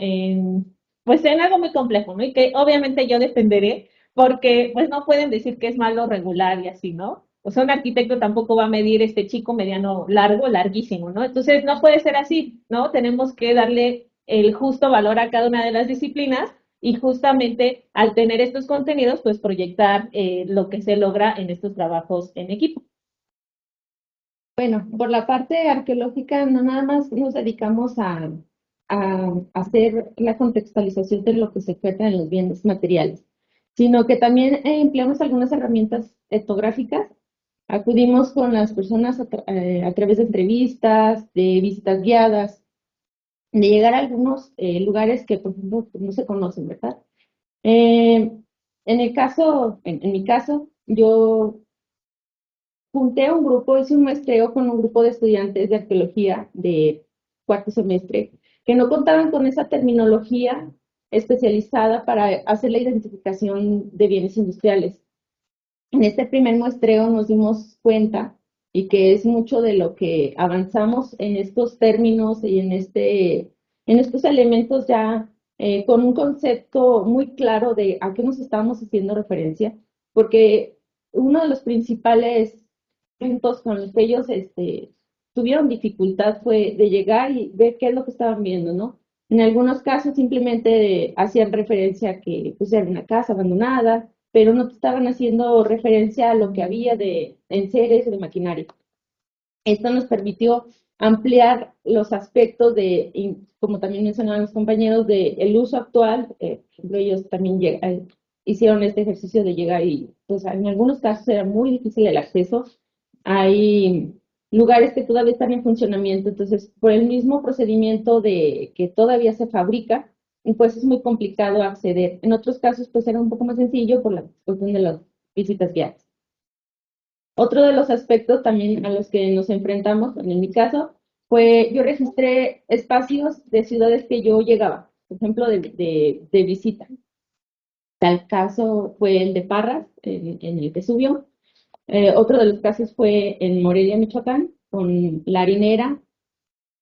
pues en algo muy complejo, ¿no? Y que obviamente yo defenderé, porque pues no pueden decir que es malo regular y así, ¿no? O sea, un arquitecto tampoco va a medir este chico, mediano, largo, larguísimo, ¿no? Entonces, no puede ser así, ¿no? Tenemos que darle el justo valor a cada una de las disciplinas y justamente al tener estos contenidos, pues proyectar lo que se logra en estos trabajos en equipo. Bueno, por la parte arqueológica, no nada más nos dedicamos a hacer la contextualización de lo que se encuentra en los bienes materiales, sino que también empleamos algunas herramientas etnográficas. Acudimos con las personas a través de entrevistas, de visitas guiadas, de llegar a algunos lugares que, por ejemplo, no se conocen, ¿verdad? En mi caso, yo junté a un grupo, hice un muestreo con un grupo de estudiantes de arqueología de cuarto semestre que no contaban con esa terminología especializada para hacer la identificación de bienes industriales. En este primer muestreo nos dimos cuenta y que es mucho de lo que avanzamos en estos términos y en estos elementos ya con un concepto muy claro de a qué nos estábamos haciendo referencia, porque uno de los principales puntos con los que ellos tuvieron dificultad fue de llegar y ver qué es lo que estaban viendo, ¿no? En algunos casos simplemente hacían referencia a que pues, era una casa abandonada, pero no te estaban haciendo referencia a lo que había de enseres de maquinaria. Esto nos permitió ampliar los aspectos como también mencionaban los compañeros, del uso actual. Por ejemplo, ellos también hicieron este ejercicio de llegar y, pues, en algunos casos era muy difícil el acceso. Hay lugares que todavía están en funcionamiento, entonces, por el mismo procedimiento de que todavía se fabrica, pues es muy complicado acceder. En otros casos, pues era un poco más sencillo por la cuestión de las visitas guiadas. Otro de los aspectos también a los que nos enfrentamos, en mi caso, fue yo registré espacios de ciudades que yo llegaba, por ejemplo, de visita. Tal caso fue el de Parras, en el Vesubio. Otro de los casos fue en Morelia, Michoacán, con la harinera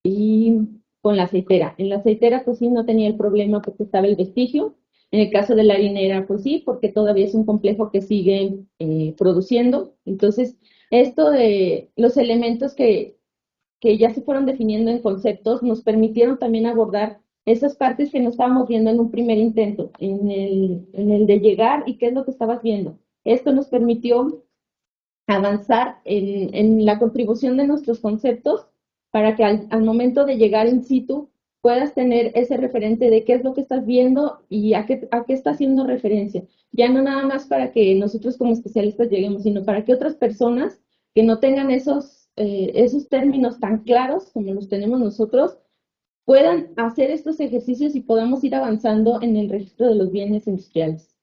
y con la aceitera. En la aceitera, pues sí, no tenía el problema porque estaba el vestigio. En el caso de la harinera, pues sí, porque todavía es un complejo que sigue produciendo. Entonces, esto de los elementos que ya se fueron definiendo en conceptos nos permitieron también abordar esas partes que no estábamos viendo en un primer intento, en el de llegar y qué es lo que estabas viendo. Esto nos permitió avanzar en la contribución de nuestros conceptos para que al momento de llegar in situ puedas tener ese referente de qué es lo que estás viendo y a qué está haciendo referencia. Ya no nada más para que nosotros como especialistas lleguemos, sino para que otras personas que no tengan esos términos tan claros como los tenemos nosotros, puedan hacer estos ejercicios y podamos ir avanzando en el registro de los bienes industriales.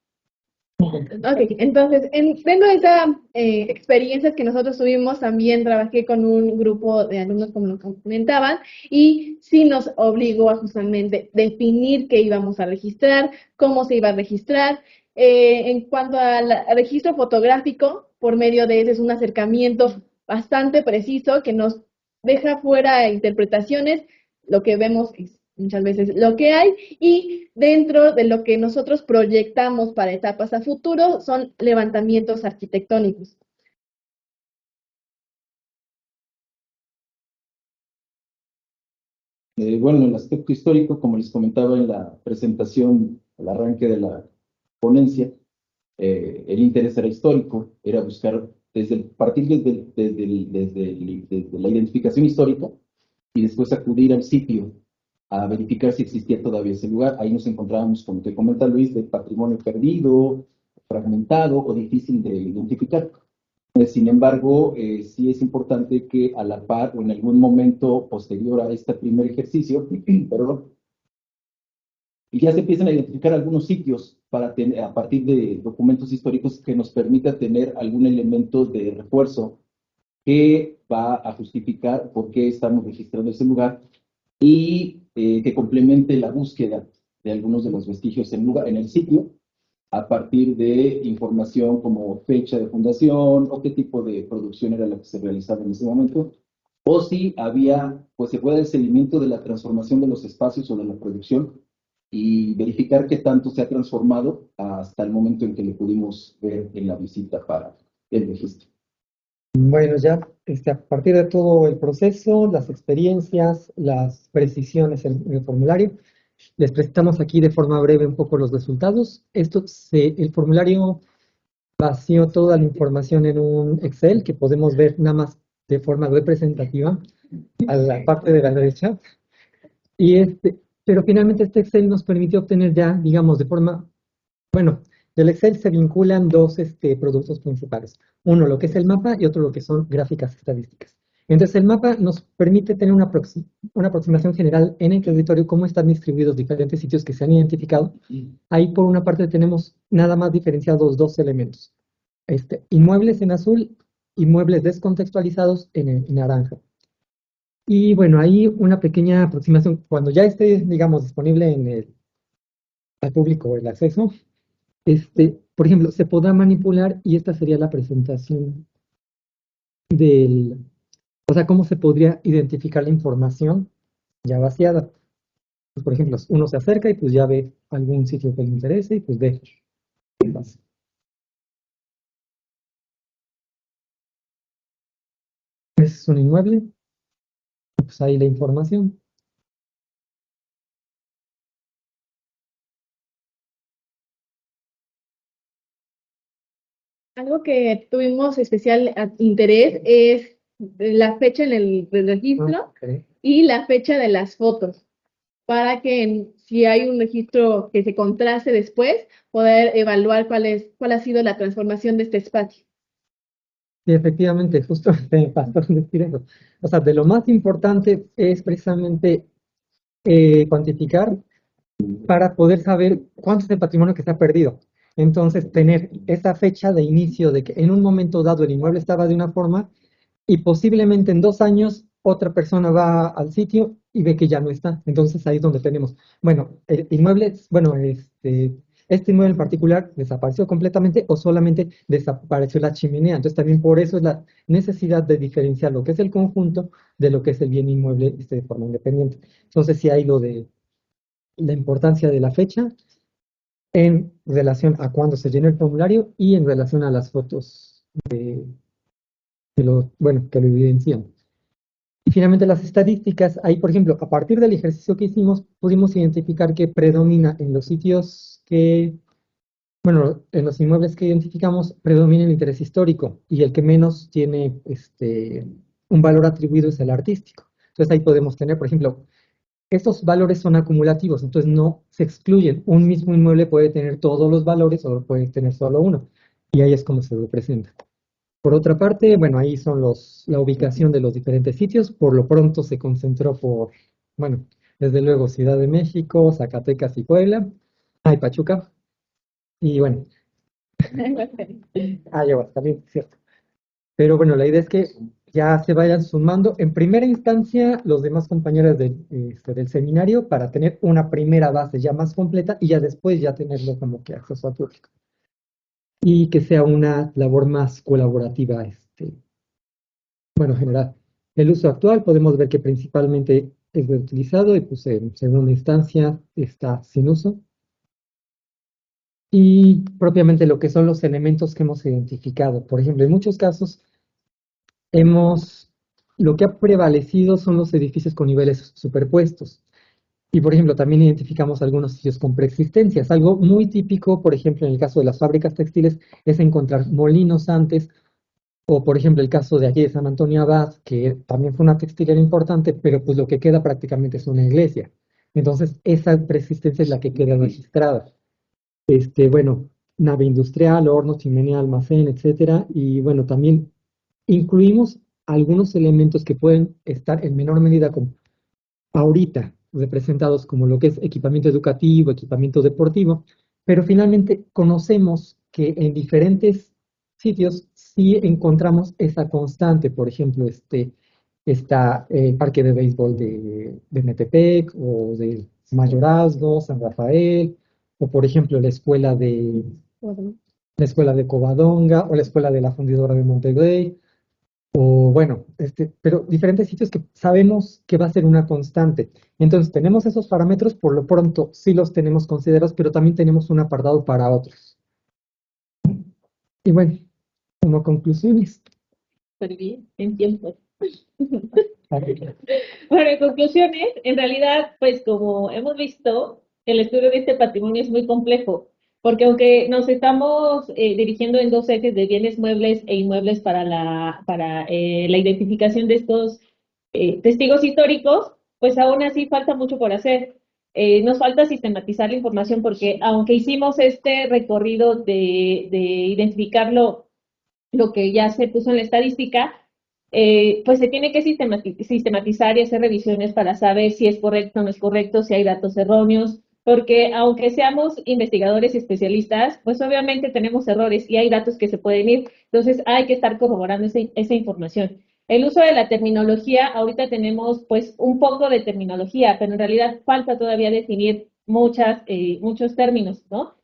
Ok, entonces, dentro de esa experiencias que nosotros tuvimos, también trabajé con un grupo de alumnos, como lo comentaban, y sí nos obligó a justamente definir qué íbamos a registrar, cómo se iba a registrar. En cuanto al registro fotográfico, por medio de ese es un acercamiento bastante preciso que nos deja fuera interpretaciones. Lo que vemos es muchas veces lo que hay, y dentro de lo que nosotros proyectamos para etapas a futuro son levantamientos arquitectónicos. Bueno, el aspecto histórico, como les comentaba en la presentación, al arranque de la ponencia, el interés era histórico, era buscar partir desde la identificación histórica y después acudir al sitio a verificar si existía todavía ese lugar. Ahí nos encontrábamos, como te comenta Luis, de patrimonio perdido, fragmentado o difícil de identificar. Sin embargo, sí es importante que a la par o en algún momento posterior a este primer ejercicio, perdón, ya se empiezan a identificar algunos sitios para tener, a partir de documentos históricos que nos permita tener algún elemento de refuerzo que va a justificar por qué estamos registrando ese lugar y que complemente la búsqueda de algunos de los vestigios en el sitio a partir de información como fecha de fundación o qué tipo de producción era la que se realizaba en ese momento, o si había, pues se puede el seguimiento de la transformación de los espacios o de la producción y verificar qué tanto se ha transformado hasta el momento en que lo pudimos ver en la visita para el registro. Bueno, ya a partir de todo el proceso, las experiencias, las precisiones en el formulario, les presentamos aquí de forma breve un poco los resultados. El formulario vació toda la información en un Excel que podemos ver nada más de forma representativa a la parte de la derecha. Pero finalmente este Excel nos permitió obtener ya, digamos, bueno, del Excel se vinculan dos productos principales. Uno, lo que es el mapa, y otro, lo que son gráficas estadísticas. Entonces, el mapa nos permite tener una aproximación general en el territorio, cómo están distribuidos diferentes sitios que se han identificado. Ahí, por una parte, tenemos nada más diferenciados dos elementos. Inmuebles en azul, inmuebles descontextualizados en naranja. Y bueno, ahí una pequeña aproximación. Cuando ya esté, digamos, disponible al público el acceso, por ejemplo, se podrá manipular y esta sería la presentación o sea, cómo se podría identificar la información ya vaciada. Pues, por ejemplo, uno se acerca y pues ya ve algún sitio que le interese y pues ve qué pasa. Ese es un inmueble, pues ahí la información. Algo que tuvimos especial interés es la fecha en el registro Okay. y la fecha de las fotos, para que si hay un registro que se contraste después, poder evaluar cuál ha sido la transformación de este espacio. Sí, efectivamente, justo me pasó decir eso. O sea, de lo más importante es precisamente cuantificar para poder saber cuánto es el patrimonio que se ha perdido. Entonces, tener esa fecha de inicio de que en un momento dado el inmueble estaba de una forma y posiblemente en 2 años otra persona va al sitio y ve que ya no está. Entonces, ahí es donde tenemos, bueno, el inmueble, bueno, este inmueble en particular desapareció completamente o solamente desapareció la chimenea. Entonces, también por eso es la necesidad de diferenciar lo que es el conjunto de lo que es el bien inmueble de forma independiente. Entonces, sí hay lo de la importancia de la fecha en relación a cuándo se llena el formulario y en relación a las fotos bueno, que lo evidencian. Y finalmente las estadísticas, ahí por ejemplo, a partir del ejercicio que hicimos, pudimos identificar que predomina en los sitios bueno, en los inmuebles que identificamos, predomina el interés histórico y el que menos tiene un valor atribuido es el artístico. Entonces ahí podemos tener, por ejemplo, estos valores son acumulativos, entonces no se excluyen. Un mismo inmueble puede tener todos los valores o puede tener solo uno. Y ahí es como se representa. Por otra parte, bueno, ahí son la ubicación de los diferentes sitios. Por lo pronto se concentró bueno, desde luego Ciudad de México, Zacatecas y Puebla. Hay Pachuca. Y bueno, Iowa también, cierto. Pero bueno, la idea es que ya se vayan sumando en primera instancia los demás compañeros del seminario para tener una primera base ya más completa y ya después ya tenerlo como que acceso al público. Y que sea una labor más colaborativa, bueno, general. El uso actual podemos ver que principalmente es reutilizado y pues en segunda instancia está sin uso. Y propiamente lo que son los elementos que hemos identificado. Por ejemplo, en muchos casos lo que ha prevalecido son los edificios con niveles superpuestos. Y, por ejemplo, también identificamos algunos sitios con preexistencias. Algo muy típico, por ejemplo, en el caso de las fábricas textiles, es encontrar molinos antes, o, por ejemplo, el caso de aquí de San Antonio Abad, que también fue una textilera importante, pero pues lo que queda prácticamente es una iglesia. Entonces, esa preexistencia es la que queda registrada. Bueno, nave industrial, horno, chimenea, almacén, etcétera. Y, bueno, también incluimos algunos elementos que pueden estar en menor medida ahorita representados como lo que es equipamiento educativo, equipamiento deportivo, pero finalmente conocemos que en diferentes sitios sí encontramos esa constante. Por ejemplo, está el parque de béisbol de Metepec o de Mayorazgo, San Rafael, o por ejemplo Bueno, la escuela de Covadonga o la escuela de la Fundidora de Monterrey. O bueno, pero diferentes sitios que sabemos que va a ser una constante. Entonces, tenemos esos parámetros, por lo pronto sí los tenemos considerados, pero también tenemos un apartado para otros. Y bueno, como conclusiones. Súper bien, en tiempo. A ver, Bueno, en conclusiones, en realidad, pues como hemos visto, el estudio de este patrimonio es muy complejo, porque aunque nos estamos dirigiendo en dos ejes de bienes muebles e inmuebles para la identificación de estos testigos históricos, pues aún así falta mucho por hacer. Nos falta sistematizar la información porque aunque hicimos este recorrido de identificarlo lo que ya se puso en la estadística, pues se tiene que sistematizar y hacer revisiones para saber si es correcto o no es correcto, si hay datos erróneos, porque aunque seamos investigadores y especialistas, pues obviamente tenemos errores y hay datos que se pueden ir, entonces hay que estar corroborando esa información. El uso de la terminología, ahorita tenemos pues un poco de terminología, pero en realidad falta todavía definir muchos términos, ¿no?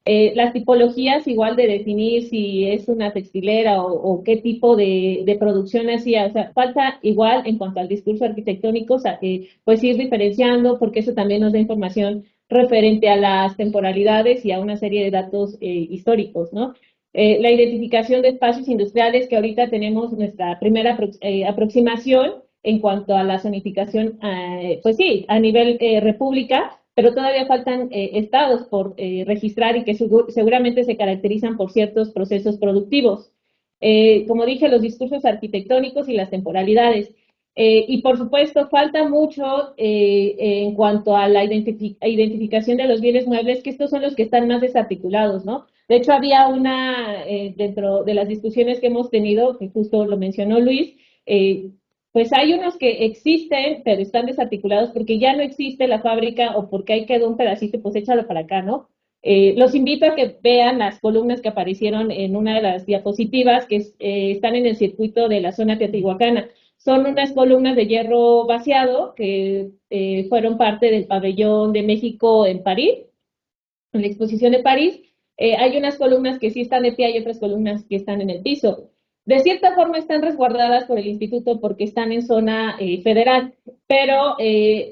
Las tipologías, igual de definir si es una textilera o qué tipo de producción hacía, o sea, falta igual en cuanto al discurso arquitectónico, o sea, pues ir diferenciando, porque eso también nos da información referente a las temporalidades y a una serie de datos históricos, ¿no? La identificación de espacios industriales, que ahorita tenemos nuestra primera aproximación en cuanto a la zonificación, pues sí, a nivel república, pero todavía faltan estados por registrar y que seguramente se caracterizan por ciertos procesos productivos. Como dije, los discursos arquitectónicos y las temporalidades. Y por supuesto, falta mucho en cuanto a la identificación de los bienes muebles, que estos son los que están más desarticulados, ¿no? De hecho, había dentro de las discusiones que hemos tenido, que justo lo mencionó Luis, pues hay unos que existen, pero están desarticulados porque ya no existe la fábrica o porque ahí quedó un pedacito, pues échalo para acá, ¿no? Los invito a que vean las columnas que aparecieron en una de las diapositivas que están en el circuito de la zona teotihuacana. Son unas columnas de hierro vaciado que fueron parte del pabellón de México en París, en la exposición de París. Hay unas columnas que sí están de pie y otras columnas que están en el piso. De cierta forma están resguardadas por el instituto porque están en zona federal, pero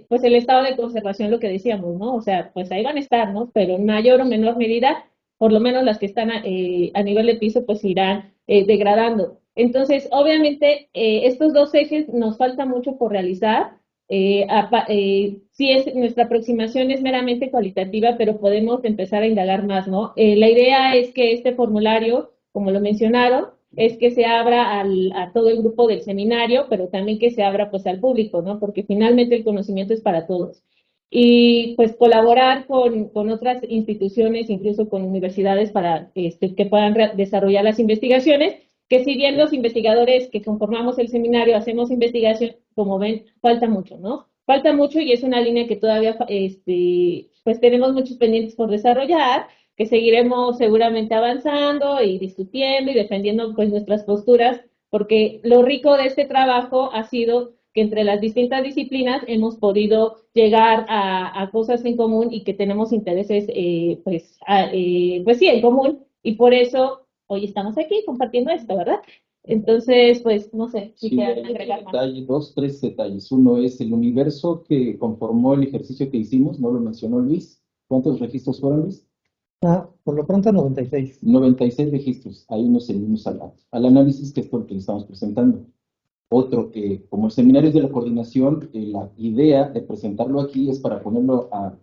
pues el estado de conservación, lo que decíamos, ¿no? O sea, pues ahí van a estar, ¿no? Pero en mayor o menor medida, por lo menos las que están a nivel de piso, pues irán degradando. Entonces, obviamente, estos dos ejes nos falta mucho por realizar. Sí, nuestra aproximación es meramente cualitativa, pero podemos empezar a indagar más, ¿no? La idea es que este formulario, como lo mencionaron, es que se abra a todo el grupo del seminario, pero también que se abra pues al público, ¿no? Porque finalmente el conocimiento es para todos. Y pues colaborar con otras instituciones, incluso con universidades para que puedan desarrollar las investigaciones, que si bien los investigadores que conformamos el seminario hacemos investigación, como ven, falta mucho, ¿no? Falta mucho y es una línea que todavía pues tenemos muchos pendientes por desarrollar, que seguiremos seguramente avanzando y discutiendo y defendiendo pues nuestras posturas, porque lo rico de este trabajo ha sido que entre las distintas disciplinas hemos podido llegar a cosas en común y que tenemos intereses pues sí, en común, y por eso hoy estamos aquí compartiendo esto, ¿verdad? Entonces, pues, no sé, si Sí, quieren agregar más. dos, tres detalles. Uno es el universo que conformó el ejercicio que hicimos, no lo mencionó Luis. ¿Cuántos registros fueron, Luis? por lo pronto 96. 96 registros. Ahí nos seguimos al análisis, que es por el que le estamos presentando. Otro que, como el seminario es de la coordinación, la idea de presentarlo aquí es para ponerlo a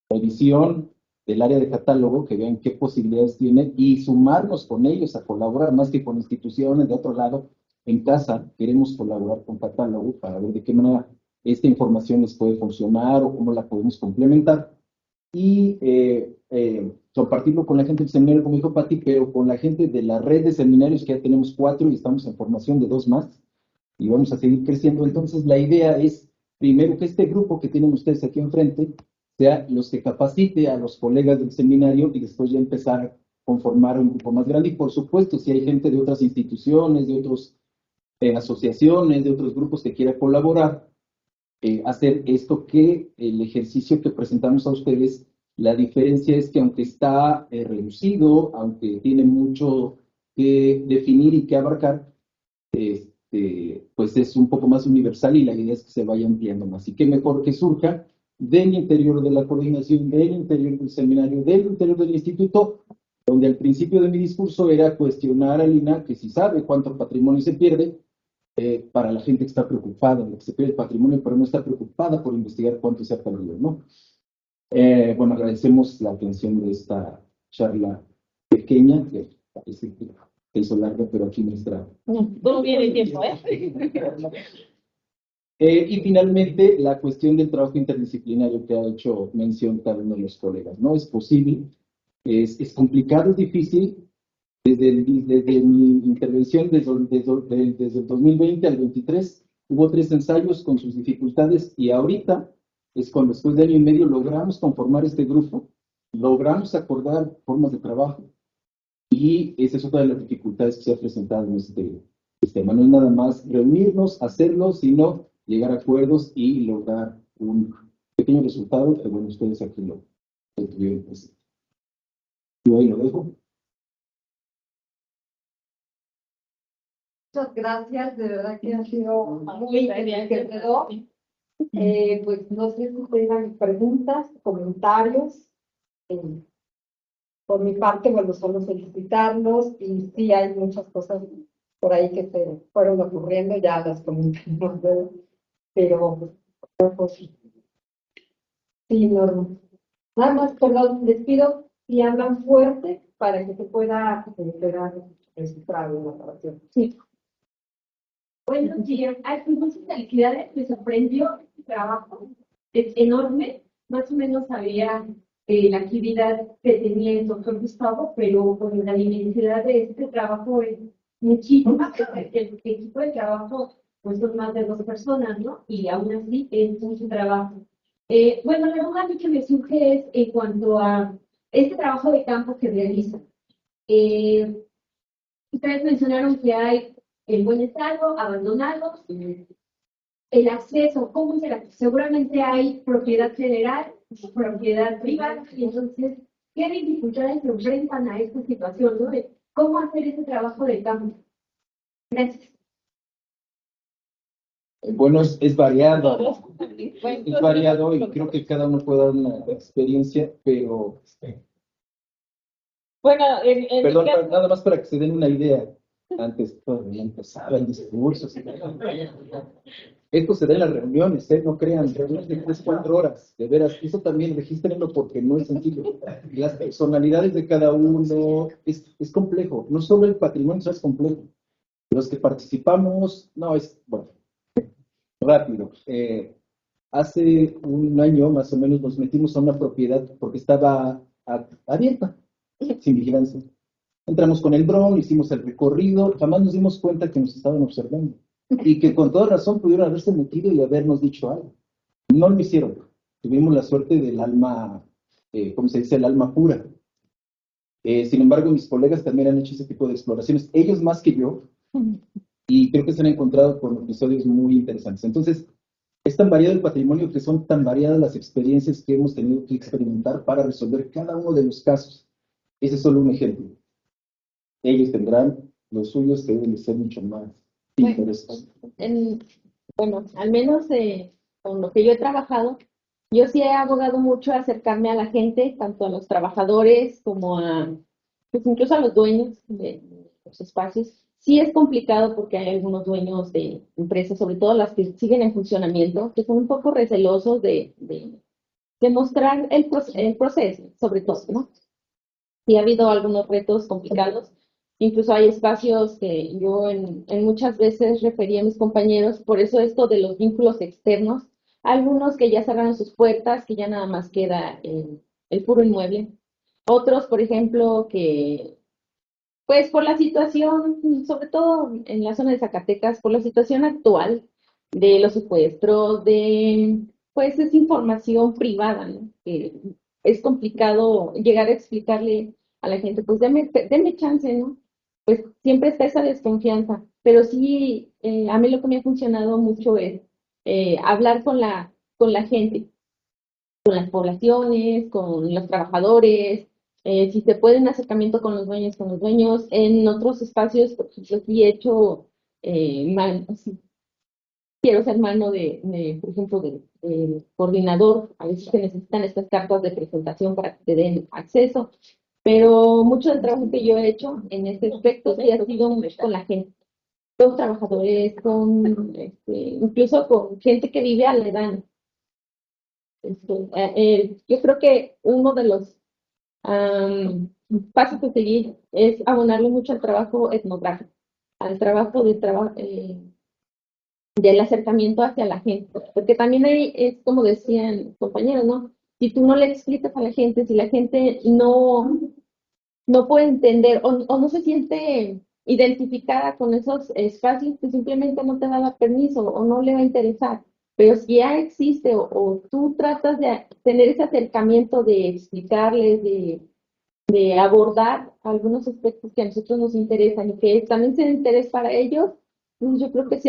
revisión del área de catálogo, que vean qué posibilidades tiene y sumarnos con ellos a colaborar, más que con instituciones de otro lado. En casa queremos colaborar con catálogo para ver de qué manera esta información les puede funcionar o cómo la podemos complementar y compartirlo con la gente del seminario, como dijo Pati, pero con la gente de la red de seminarios, que ya tenemos 4 y estamos en formación de 2 más y vamos a seguir creciendo. Entonces la idea es, primero, que este grupo que tienen ustedes aquí enfrente sea los que capacite a los colegas del seminario y después ya empezar conformar un grupo más grande y por supuesto si hay gente de otras instituciones, de otras asociaciones, de otros grupos que quiera colaborar, hacer esto que el ejercicio que presentamos a ustedes, la diferencia es que aunque está reducido, aunque tiene mucho que definir y que abarcar, pues es un poco más universal y la idea es que se vaya ampliando más. Y qué mejor que surja del interior de la coordinación, del interior del seminario, del interior del instituto, donde al principio de mi discurso era cuestionar al INAH que si sabe cuánto patrimonio se pierde, para la gente que está preocupada de que se pierde el patrimonio, pero no está preocupada por investigar cuánto se ha perdido, ¿no? Bueno, agradecemos la atención de esta charla pequeña, que parece que se hizo larga, pero aquí nuestra... Todo bien el tiempo, ¿eh? Y finalmente, la cuestión del trabajo interdisciplinario que ha hecho mención cada uno de los colegas, ¿no? Es posible, es complicado, es difícil. Desde mi intervención, desde el 2020 al 23, hubo 3 ensayos con sus dificultades y ahorita es cuando después de año y medio logramos conformar este grupo, logramos acordar formas de trabajo y esa es otra de las dificultades que se ha presentado en este sistema. No es nada más reunirnos, hacerlo, sino llegar a acuerdos y lograr un pequeño resultado que, bueno, ustedes aquí lo tuvieron presente. Yo ahí lo dejo. Muchas gracias, de verdad que ha sido muy enriquecedor. Pues no sé si tengan preguntas, comentarios. Por mi parte, bueno, solo felicitarlos y sí hay muchas cosas por ahí que se fueron ocurriendo, ya las comentamos, pero pues, sí, Norma. Nada más, perdón, les pido si hablan fuerte para que se pueda registrar la grabación. Sí. Buenos días. Ay, pues muchas felicidades. Me sorprendió el trabajo. Es enorme. Más o menos sabía la actividad que tenía el doctor Gustavo, pero con la inmensidad de este trabajo es muchísima. El equipo de trabajo pues son más de 2 personas, ¿no? Y aún así es mucho trabajo. Bueno, la duda a mí que me surge es en cuanto a este trabajo de campo que realizan. Ustedes mencionaron que hay en buen estado, abandonados, el acceso, ¿cómo es el acceso? Seguramente hay propiedad federal, propiedad privada, y entonces, ¿qué dificultades se enfrentan a esta situación, ¿no? De ¿cómo hacer ese trabajo de campo? Gracias. Bueno, es variado. Es variado y creo que cada uno puede dar una experiencia, pero... Bueno, Perdón, nada más para que se den una idea. Antes todavía empezaba el discurso. Esto se da en las reuniones, no crean, reuniones de 3-4 horas, de veras, eso también regístrenlo porque no es sencillo. Las personalidades de cada uno es complejo, no solo el patrimonio es complejo. Los que participamos, no, es, bueno, rápido. Hace un año más o menos nos metimos a una propiedad porque estaba abierta, sin vigilancia. Entramos con el dron, hicimos el recorrido, jamás nos dimos cuenta que nos estaban observando y que con toda razón pudieron haberse metido y habernos dicho algo. No lo hicieron. Tuvimos la suerte del alma, ¿cómo se dice? El alma pura. Sin embargo, mis colegas también han hecho ese tipo de exploraciones, ellos más que yo, y creo que se han encontrado con episodios muy interesantes. Entonces, es tan variado el patrimonio que son tan variadas las experiencias que hemos tenido que experimentar para resolver cada uno de los casos. Ese es solo un ejemplo. Ellos tendrán los suyos que deben ser mucho más interesantes. Bueno, al menos con lo que yo he trabajado, yo sí he abogado mucho a acercarme a la gente, tanto a los trabajadores como a, pues incluso a los dueños de los espacios. Sí es complicado porque hay algunos dueños de empresas, sobre todo las que siguen en funcionamiento, que son un poco recelosos de mostrar el proceso, sobre todo, ¿no? Sí ha habido algunos retos complicados. Incluso hay espacios que yo en muchas veces refería a mis compañeros, por eso esto de los vínculos externos, algunos que ya cerraron sus puertas, que ya nada más queda el puro inmueble. Otros, por ejemplo, que pues por la situación, sobre todo en la zona de Zacatecas, por la situación actual de los secuestros, pues es información privada, ¿no? Que es complicado llegar a explicarle a la gente, pues deme chance, ¿no? Pues siempre está esa desconfianza, pero sí, a mí lo que me ha funcionado mucho es hablar con la gente, con las poblaciones, con los trabajadores, si se puede un acercamiento con los dueños, en otros espacios, por ejemplo, sí he hecho, sí, quiero ser mano por ejemplo, de coordinador, a veces se necesitan estas cartas de presentación para que te den acceso, pero mucho del trabajo que yo he hecho en este aspecto sí ha sido con la gente, los trabajadores, incluso con gente que vive aledaña. Yo creo que uno de los pasos a seguir es abonarle mucho al trabajo etnográfico, al trabajo del acercamiento hacia la gente, porque también ahí es como decían compañeros, ¿no? Si tú no le explicas a la gente, si la gente no puede entender o no se siente identificada con esos espacios, pues simplemente no te va a dar permiso o no le va a interesar. Pero si ya existe o tú tratas de tener ese acercamiento de explicarles, de abordar algunos aspectos que a nosotros nos interesan y que también sea de interés para ellos, pues yo creo que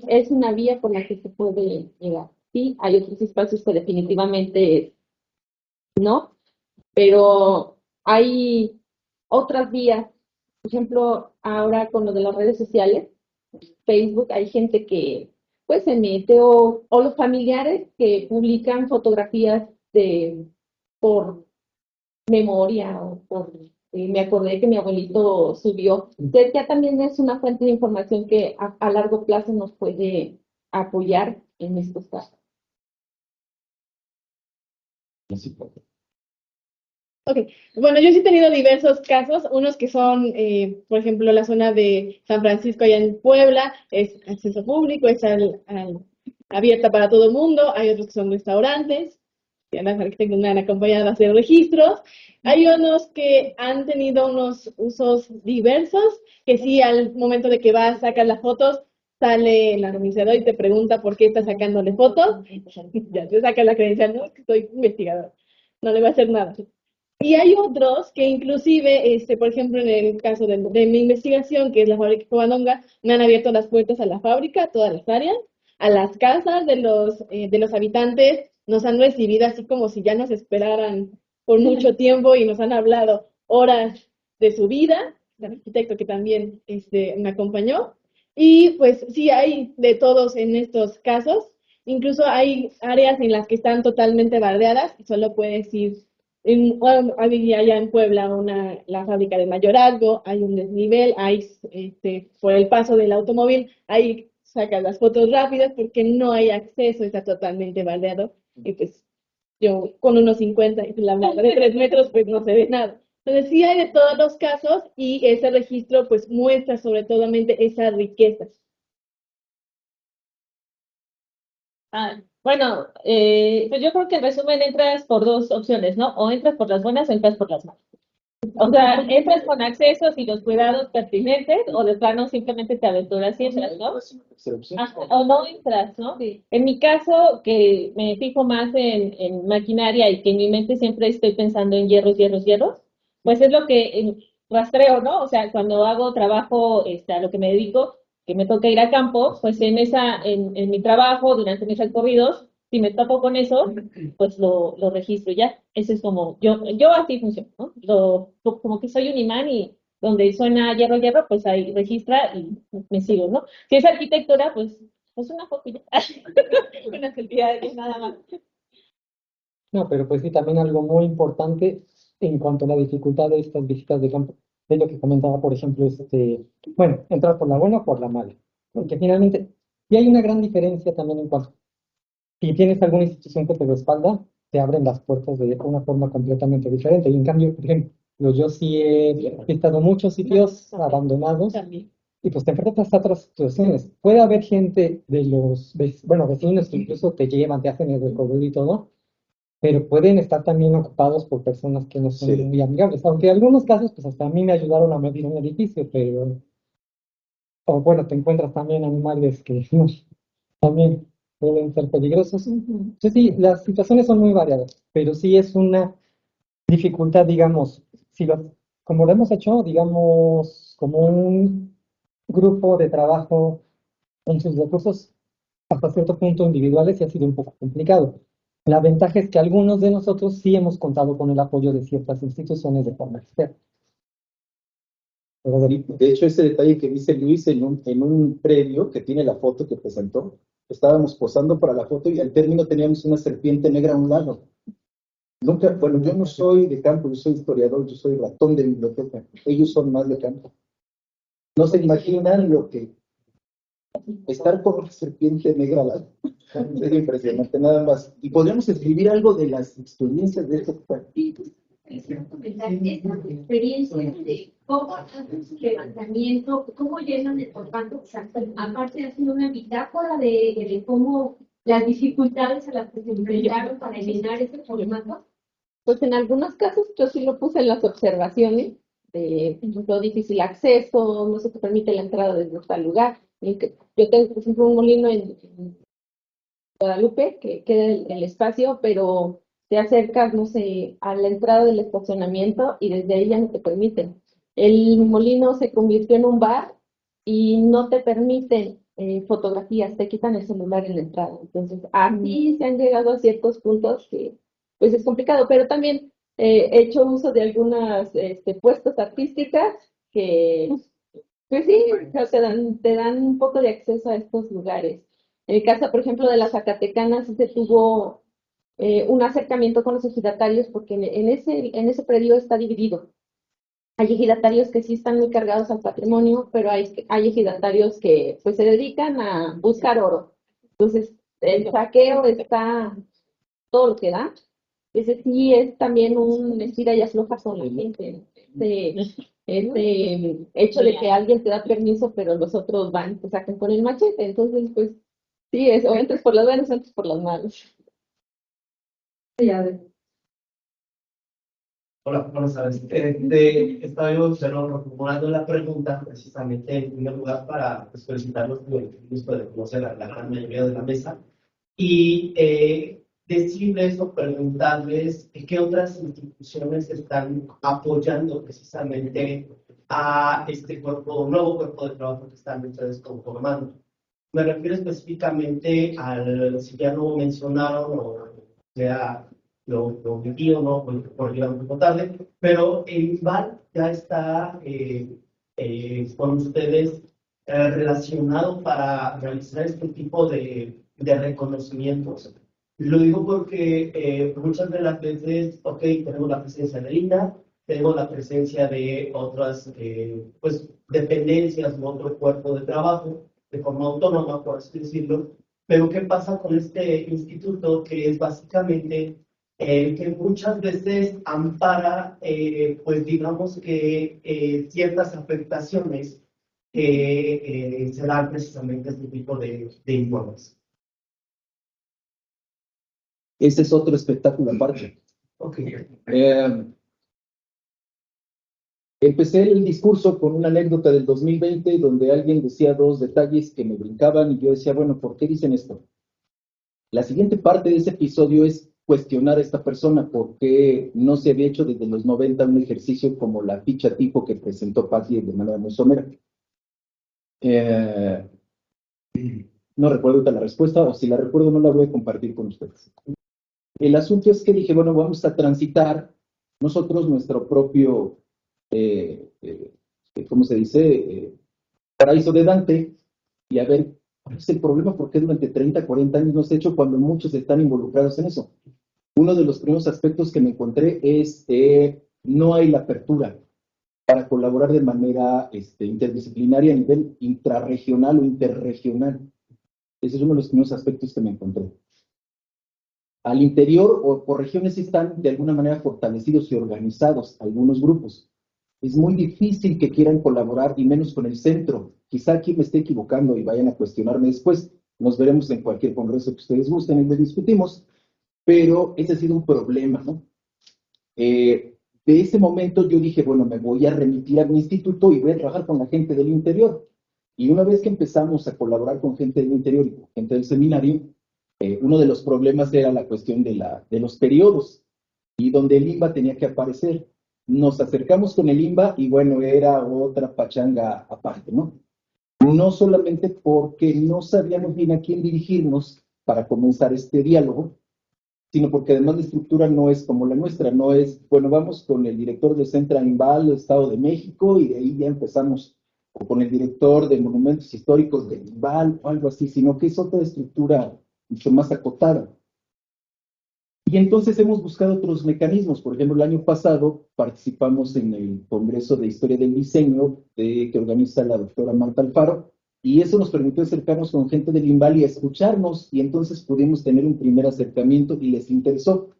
es una vía por la que se puede llegar. Sí, hay otros espacios que definitivamente no, pero hay otras vías. Por ejemplo, ahora con lo de las redes sociales, Facebook, hay gente que pues se mete o los familiares que publican fotografías por memoria o por me acordé que mi abuelito subió. Entonces, ya también es una fuente de información que a largo plazo nos puede apoyar en estos casos. Ok, bueno, yo sí he tenido diversos casos, unos que son, por ejemplo, la zona de San Francisco allá en Puebla, es acceso público, es abierta para todo el mundo, hay otros que son restaurantes, que las arquitectos me han acompañado a hacer registros, hay unos que han tenido unos usos diversos, que sí, al momento de que vas, sacas las fotos, sale el organizador y te pregunta por qué estás sacándole fotos, ya te saca la credencial, no, que soy investigador, no le va a hacer nada. Y hay otros que inclusive, por ejemplo, en el caso de mi investigación, que es la fábrica Covadonga, me han abierto las puertas a la fábrica, a todas las áreas, a las casas de los habitantes, nos han recibido así como si ya nos esperaran por mucho tiempo y nos han hablado horas de su vida, el arquitecto que también me acompañó. Y pues sí, hay de todos en estos casos, incluso hay áreas en las que están totalmente bardeadas y solo puedes ir había allá en Puebla la fábrica de mayorazgo, hay un desnivel, hay por el paso del automóvil, ahí sacas las fotos rápidas porque no hay acceso, está totalmente bardeado. Y pues yo con unos 50 y la malla de 3 metros, pues no se ve nada. Entonces sí hay de todos los casos y ese registro pues muestra sobre todo esas riquezas. Bueno, pues yo creo que en resumen entras por dos opciones, ¿no? O entras por las buenas o entras por las malas. O sea, entras con accesos y los cuidados pertinentes o de plano simplemente te aventuras y entras, ¿no? O no entras, ¿no? Sí. En mi caso, que me fijo más en maquinaria y que en mi mente siempre estoy pensando en hierros, pues es lo que rastreo, ¿no? O sea, cuando hago trabajo, a lo que me dedico, que me toca ir a campo, pues en mi trabajo, durante mis recorridos, si me topo con eso, pues lo registro ya. Ese es como, yo así funciono, ¿no? Como que soy un imán y donde suena hierro, pues ahí registra y me sigo, ¿no? Si es arquitectura, pues una foto ya. Una selfie y nada más. No, pero pues sí, también algo muy importante en cuanto a la dificultad de estas visitas de campo, es lo que comentaba, por ejemplo, bueno, entrar por la buena o por la mala, porque finalmente, y hay una gran diferencia también en cuanto, si tienes alguna institución que te respalda, te abren las puertas de una forma completamente diferente, y en cambio, por ejemplo, yo sí he visitado muchos sitios abandonados, y pues te enfrentas a otras situaciones. Puede haber gente de bueno, vecinos que incluso te llevan, te hacen el recorrido y todo, pero pueden estar también ocupados por personas que no son muy amigables, aunque en algunos casos, pues hasta a mí me ayudaron a medir un edificio, pero, o bueno, te encuentras también animales que no, también pueden ser peligrosos. Entonces, sí, las situaciones son muy variadas, pero sí es una dificultad, digamos, si como lo hemos hecho, digamos, como un grupo de trabajo con sus recursos hasta cierto punto individuales, y ha sido un poco complicado. La ventaja es que algunos de nosotros sí hemos contado con el apoyo de ciertas instituciones de forma externa. Pero De hecho, ese detalle que dice Luis en un previo que tiene la foto que presentó, estábamos posando para la foto y al término teníamos una serpiente negra a un lado. Nunca, bueno, yo no soy de campo, yo soy historiador, yo soy ratón de biblioteca. Ellos son más de campo. No se imaginan lo que estar con una serpiente negra al lado. Es impresionante, nada más. Y podríamos escribir algo de las experiencias de estos partidos. Esa experiencia de cómo hacen su levantamiento, cómo llegan el formato, aparte hacen una bitácora de cómo las dificultades a las que se enfrentaron para llenar ese formato. Pues en algunos casos yo sí lo puse en las observaciones de, por ejemplo, difícil acceso, no se te permite la entrada desde tal lugar. Yo tengo, por ejemplo, un molino en Guadalupe que queda el espacio, pero te acercas, no sé, a la entrada del estacionamiento y desde ahí ya no te permiten. El molino se convirtió en un bar y no te permiten fotografías, te quitan el celular en la entrada. Entonces, así se han llegado a ciertos puntos que, pues es complicado, pero también he hecho uso de algunas puestas artísticas que, pues sí, o sea, te dan un poco de acceso a estos lugares. En el caso, por ejemplo, de las Zacatecanas, sí se tuvo un acercamiento con los ejidatarios porque en ese predio está dividido. Hay ejidatarios que sí están muy cargados al patrimonio, pero hay ejidatarios que pues se dedican a buscar oro. Entonces, el saqueo está todo lo que da. Ese sí es también un estira y afloja con la gente. Ese hecho de que alguien te da permiso, pero los otros van, te sacan con el machete. Entonces, pues, sí, o entras por las buenas o entras por las malas. Hola, buenas tardes. Estaba yo reformulando la pregunta precisamente en primer lugar para pues, felicitarlos por el gusto de conocer a la gran mayoría de la mesa y decirles o preguntarles qué otras instituciones están apoyando precisamente a este nuevo cuerpo de trabajo que están ustedes conformando. Me refiero específicamente al, si ya lo mencionaron o sea, lo viví o no, por llegar un poco tarde, pero el INVAL ya está con ustedes relacionado para realizar este tipo de reconocimientos. Lo digo porque muchas de las veces, ok, tenemos la presencia de INDA, tenemos la presencia de otras pues, dependencias u otro cuerpo de trabajo de forma autónoma, por así decirlo, pero ¿qué pasa con este instituto que es básicamente que muchas veces ampara, pues digamos que ciertas afectaciones que se dan precisamente a este tipo de informes? Ese es otro espectáculo aparte. Okay. Empecé el discurso con una anécdota del 2020 donde alguien decía dos detalles que me brincaban y yo decía, bueno, ¿por qué dicen esto? La siguiente parte de ese episodio es cuestionar a esta persona porque no se había hecho desde los 90 un ejercicio como la ficha tipo que presentó Patti de manera muy somera. No recuerdo la respuesta, o si la recuerdo no la voy a compartir con ustedes. El asunto es que dije, bueno, vamos a transitar nosotros nuestro propio, ¿cómo se dice? Paraíso de Dante, y a ver cuál es el problema, porque durante 30, 40 años no se ha hecho cuando muchos están involucrados en eso. Uno de los primeros aspectos que me encontré es no hay la apertura para colaborar de manera interdisciplinaria a nivel intrarregional o interregional. Ese es uno de los primeros aspectos que me encontré. Al interior o por regiones están de alguna manera fortalecidos y organizados algunos grupos. Es muy difícil que quieran colaborar y menos con el centro. Quizá aquí me esté equivocando y vayan a cuestionarme después. Nos veremos en cualquier congreso que ustedes gusten y lo discutimos. Pero ese ha sido un problema, ¿no? De ese momento yo dije, bueno, me voy a remitir a mi instituto y voy a trabajar con la gente del interior. Y una vez que empezamos a colaborar con gente del interior y con gente del seminario, uno de los problemas era la cuestión de los periodos y donde el INBA tenía que aparecer. nos acercamos con el INBA y bueno, era otra pachanga aparte, ¿no? No solamente porque no sabíamos bien a quién dirigirnos para comenzar este diálogo, sino porque además la estructura no es como la nuestra, no es, bueno, vamos con el director de Central Inval del Estado de México y de ahí ya empezamos, o con el director de Monumentos Históricos de Inval o algo así, sino que es otra estructura mucho más acotada. Y entonces hemos buscado otros mecanismos. Por ejemplo, el año pasado participamos en el Congreso de Historia del Diseño que organiza la doctora Marta Alfaro, y eso nos permitió acercarnos con gente del INVAL y a escucharnos, y entonces pudimos tener un primer acercamiento y les interesó.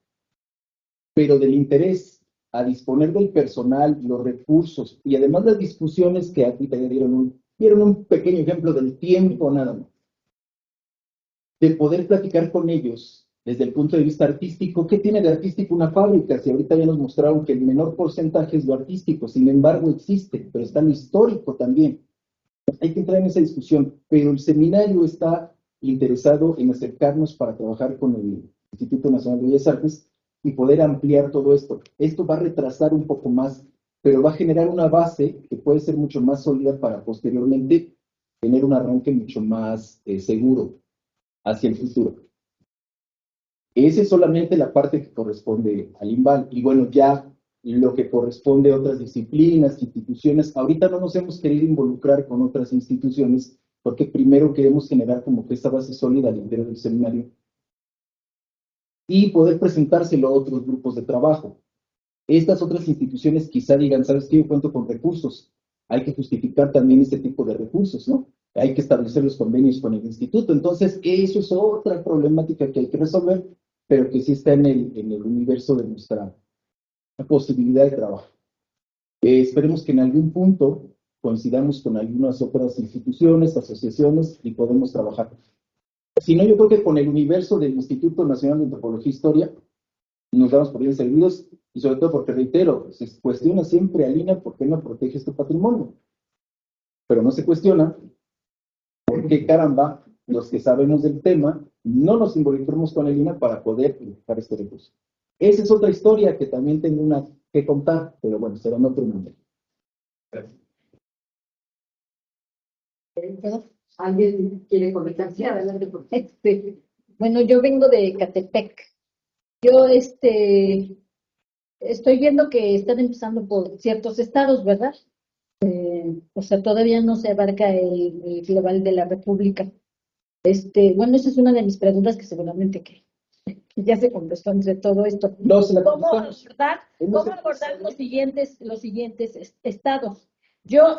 Pero del interés a disponer del personal, los recursos y además las discusiones que aquí te dieron un pequeño ejemplo del tiempo nada más. De poder platicar con ellos desde el punto de vista artístico. ¿Qué tiene de artístico una fábrica? Si ahorita ya nos mostraron que el menor porcentaje es lo artístico, sin embargo existe, pero está lo histórico también. Hay que entrar en esa discusión, pero el seminario está interesado en acercarnos para trabajar con el Instituto Nacional de Bellas Artes y poder ampliar todo esto. Esto va a retrasar un poco más, pero va a generar una base que puede ser mucho más sólida para posteriormente tener un arranque mucho más seguro hacia el futuro. Esa es solamente la parte que corresponde al INVAL. Y bueno, ya lo que corresponde a otras disciplinas, instituciones, ahorita no nos hemos querido involucrar con otras instituciones porque primero queremos generar como que esta base sólida al interior del seminario y poder presentárselo a otros grupos de trabajo. Estas otras instituciones quizá digan, ¿sabes qué? Yo cuento con recursos. Hay que justificar también este tipo de recursos, ¿no? Hay que establecer los convenios con el instituto. Entonces, eso es otra problemática que hay que resolver, pero que sí está en el universo de nuestra posibilidad de trabajo. Esperemos que en algún punto coincidamos con algunas otras instituciones, asociaciones y podemos trabajar. Si no, yo creo que con el universo del Instituto Nacional de Antropología e Historia nos damos por bien servidos y sobre todo porque, reitero, se cuestiona siempre a Lina por qué no protege este patrimonio. Pero no se cuestiona por qué, caramba, los que sabemos del tema no nos involucramos con el INA para poder buscar este recurso. Esa es otra historia que también tengo una que contar, pero bueno, será en otro momento. ¿Alguien quiere comentar? Sí, adelante. Bueno, yo vengo de Catepec. Yo estoy viendo que están empezando por ciertos estados, ¿verdad? O sea, todavía no se abarca el global de la República. Bueno, esa es una de mis preguntas que seguramente que ya se contestó entre todo esto. No, se la ¿Cómo contestamos. abordar los siguientes estados? Yo,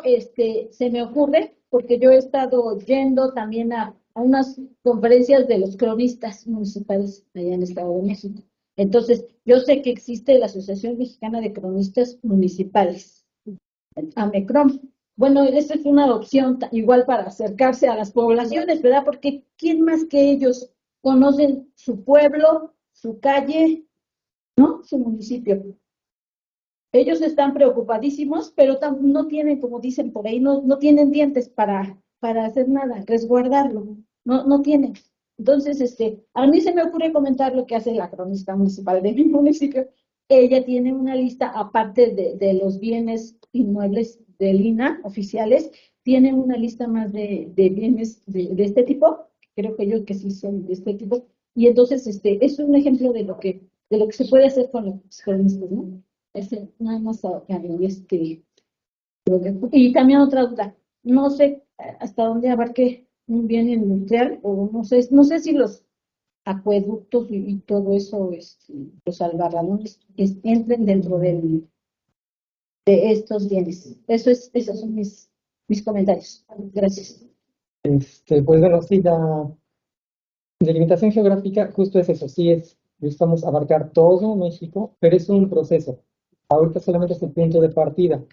se me ocurre, porque yo he estado yendo también a unas conferencias de los cronistas municipales allá en el Estado de México. Entonces, yo sé que existe la Asociación Mexicana de Cronistas Municipales, AMECROM. Bueno, esa es una opción igual para acercarse a las poblaciones, ¿verdad? Porque ¿quién más que ellos conocen su pueblo, su calle, ¿no? Su municipio? Ellos están preocupadísimos, pero no tienen, como dicen por ahí, no tienen dientes para hacer nada, resguardarlo. No tienen. Entonces, a mí se me ocurre comentar lo que hace la cronista municipal de mi municipio. Ella tiene una lista, aparte de los bienes inmuebles del INAH oficiales, tiene una lista más de bienes de este tipo. Creo que ellos que sí son de este tipo. Y entonces, es un ejemplo de lo que se puede hacer con los cronistas, ¿no? Nada más y también otra duda, no sé hasta dónde abarque un bien industrial, o no sé si los acueductos y todo eso, los albarradones, entren dentro de estos bienes. Esos son mis comentarios. Gracias. Pues bueno, sí, la delimitación geográfica justo es eso, sí buscamos abarcar todo México, pero es un proceso. Ahorita solamente es el punto de partida.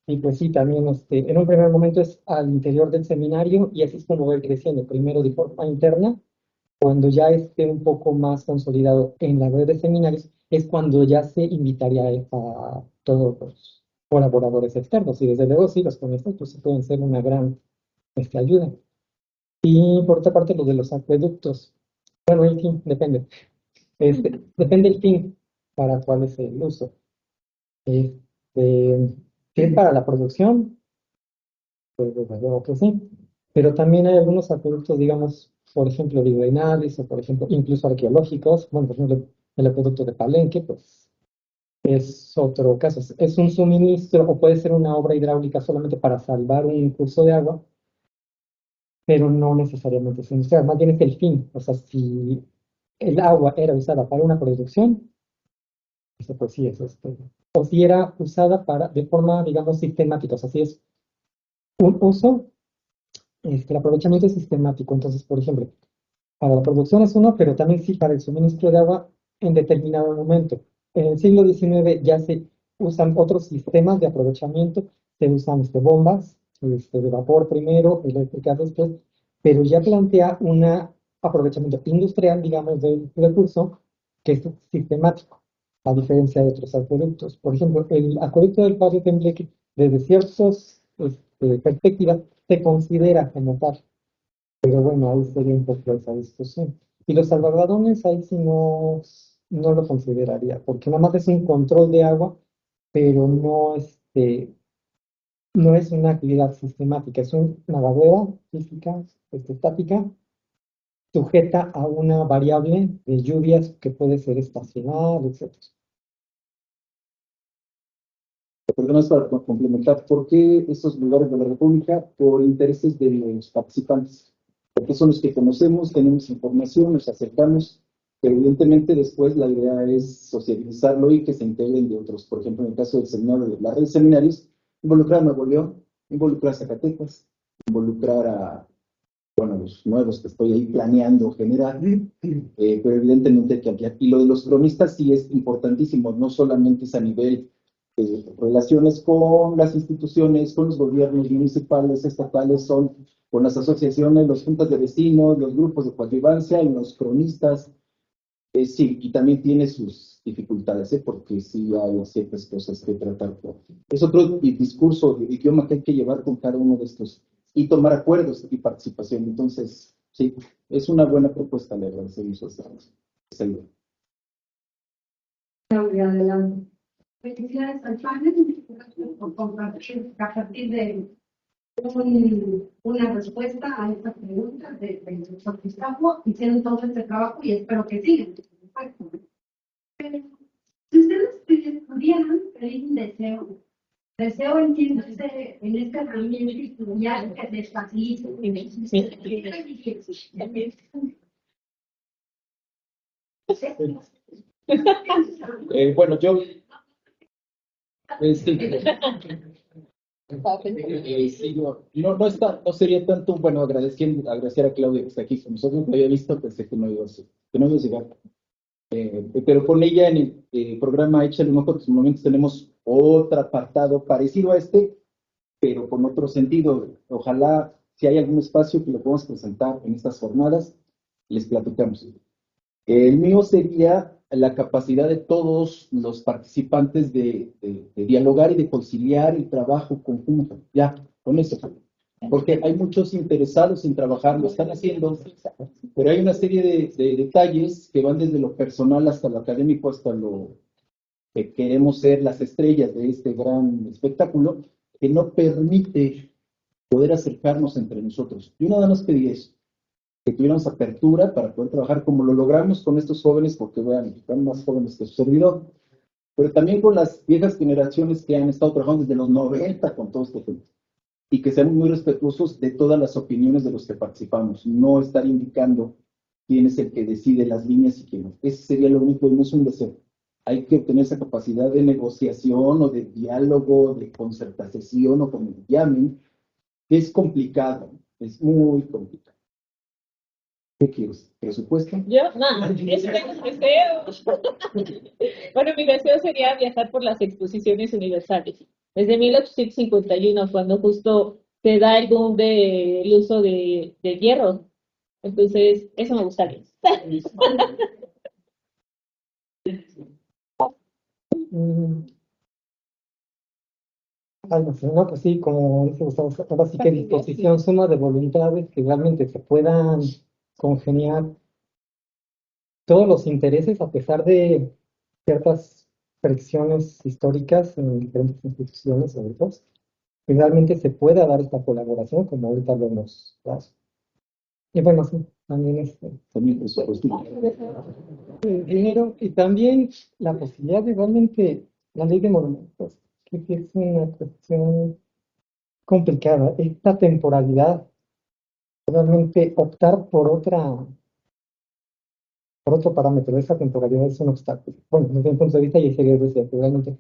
Y pues sí, también en un primer momento es al interior del seminario y así es como va a ir creciendo. Primero de forma interna, cuando ya esté un poco más consolidado en la red de seminarios, es cuando ya se invitaría a todos los colaboradores externos. Y desde luego sí, los cronistas pues sí pueden ser una gran ayuda. Y por otra parte, lo de los acueductos. Bueno, en fin, depende. Depende el fin para cuál es el uso. que es para la producción, pues desde luego que sí, pero también hay algunos acueductos, digamos, por ejemplo, hidroinales o por ejemplo, incluso arqueológicos, bueno, por ejemplo, el acueducto de Palenque, pues es otro caso, es un suministro o puede ser una obra hidráulica solamente para salvar un curso de agua, pero no necesariamente es industrial, más bien es el fin, o sea, si el agua era usada para una producción, eso pues sí, eso es, o si era usada para, de forma, digamos, sistemática, o sea, si es un uso, el aprovechamiento es sistemático, entonces, por ejemplo, para la producción es uno, pero también sí para el suministro de agua en determinado momento. En el siglo XIX ya se usan otros sistemas de aprovechamiento, se usan bombas de vapor primero, eléctricas después, pero ya plantea un aprovechamiento industrial, digamos, del recurso que es sistemático, a diferencia de otros acueductos. Por ejemplo, el acueducto del Padre Tembleque, desde ciertas perspectivas, se considera como tal. Pero bueno, ahí sería un poco esa discusión. Y los salvaguardones, ahí sí no lo consideraría, porque nada más es un control de agua, pero no es una actividad sistemática, es una barrera física, estática, sujeta a una variable de lluvias que puede ser estacional, etc. Perdón, para complementar, ¿por qué estos lugares de la República? Por intereses de los participantes, porque son los que conocemos, tenemos información, nos acercamos, pero evidentemente después la idea es socializarlo y que se integren de otros. Por ejemplo, en el caso del seminario, de la red de seminarios, involucrar a Nuevo León, involucrar a Zacatecas, involucrar a, bueno, los nuevos que estoy ahí planeando generar, pero evidentemente hay que ampliar. Y lo de los cronistas sí es importantísimo, no solamente es a nivel relaciones con las instituciones, con los gobiernos municipales, estatales, son con las asociaciones, las juntas de vecinos, los grupos de coadyuvancia, los cronistas, sí, y también tiene sus dificultades, porque sí hay ciertas cosas que tratar. Es otro discurso, de idioma que hay que llevar con cada uno de estos y tomar acuerdos y participación. Entonces, sí, es una buena propuesta, la verdad, esa idea. Claudia, adelante. Felicidades al panel por compartir a partir de una respuesta a esta pregunta del doctor Gustavo. Hicieron todo este trabajo y espero que sigan. Pero si ustedes pudieran pedir un deseo entiéndase en esta herramienta estudial que les facilite. Bueno, yo sí, no sería tanto, bueno, agradecer a Claudia que está aquí con nosotros, no había visto, pensé que no iba a llegar. Pero con ella en el programa Échale un ojo, en estos momentos tenemos otro apartado parecido a este, pero con otro sentido. Ojalá, si hay algún espacio que lo podamos presentar en estas jornadas, les platicamos. El mío sería la capacidad de todos los participantes de dialogar y de conciliar el trabajo conjunto. Ya, con eso. Porque hay muchos interesados en trabajar, lo están haciendo, pero hay una serie de detalles que van desde lo personal hasta lo académico, hasta lo que queremos ser las estrellas de este gran espectáculo, que no permite poder acercarnos entre nosotros. Yo nada más pedí eso, que tuviéramos apertura para poder trabajar como lo logramos con estos jóvenes, porque vean, están más jóvenes que su servidor, pero también con las viejas generaciones que han estado trabajando desde los 90 con todo este tema, y que seamos muy respetuosos de todas las opiniones de los que participamos, no estar indicando quién es el que decide las líneas y quién no. Ese sería lo único, y no es un deseo. Hay que obtener esa capacidad de negociación o de diálogo, de concertación o como llamen, que es complicado, es muy complicado. ¿Qué quieres? ¿Presupuesto? Yo, no, eso tengo deseo. Bueno, mi deseo sería viajar por las exposiciones universales. Desde 1851, cuando justo se da el boom del uso de hierro. Entonces, eso me gustaría. Algo así, ¿no? Pues sí, como dice Gustavo, ahora sí que disposición, suma de voluntades que realmente se puedan congeniar todos los intereses a pesar de ciertas predicciones históricas en diferentes instituciones, sobre todo, que realmente se pueda dar esta colaboración, como ahorita lo hemos dado. Y bueno, sí, también También presupuesto. dinero y también la posibilidad de realmente la ley de monumentos, que es una cuestión complicada. Esta temporalidad, realmente optar por otro parámetro, esa temporalidad es un obstáculo. Bueno, desde mi punto de vista, y sería decir que realmente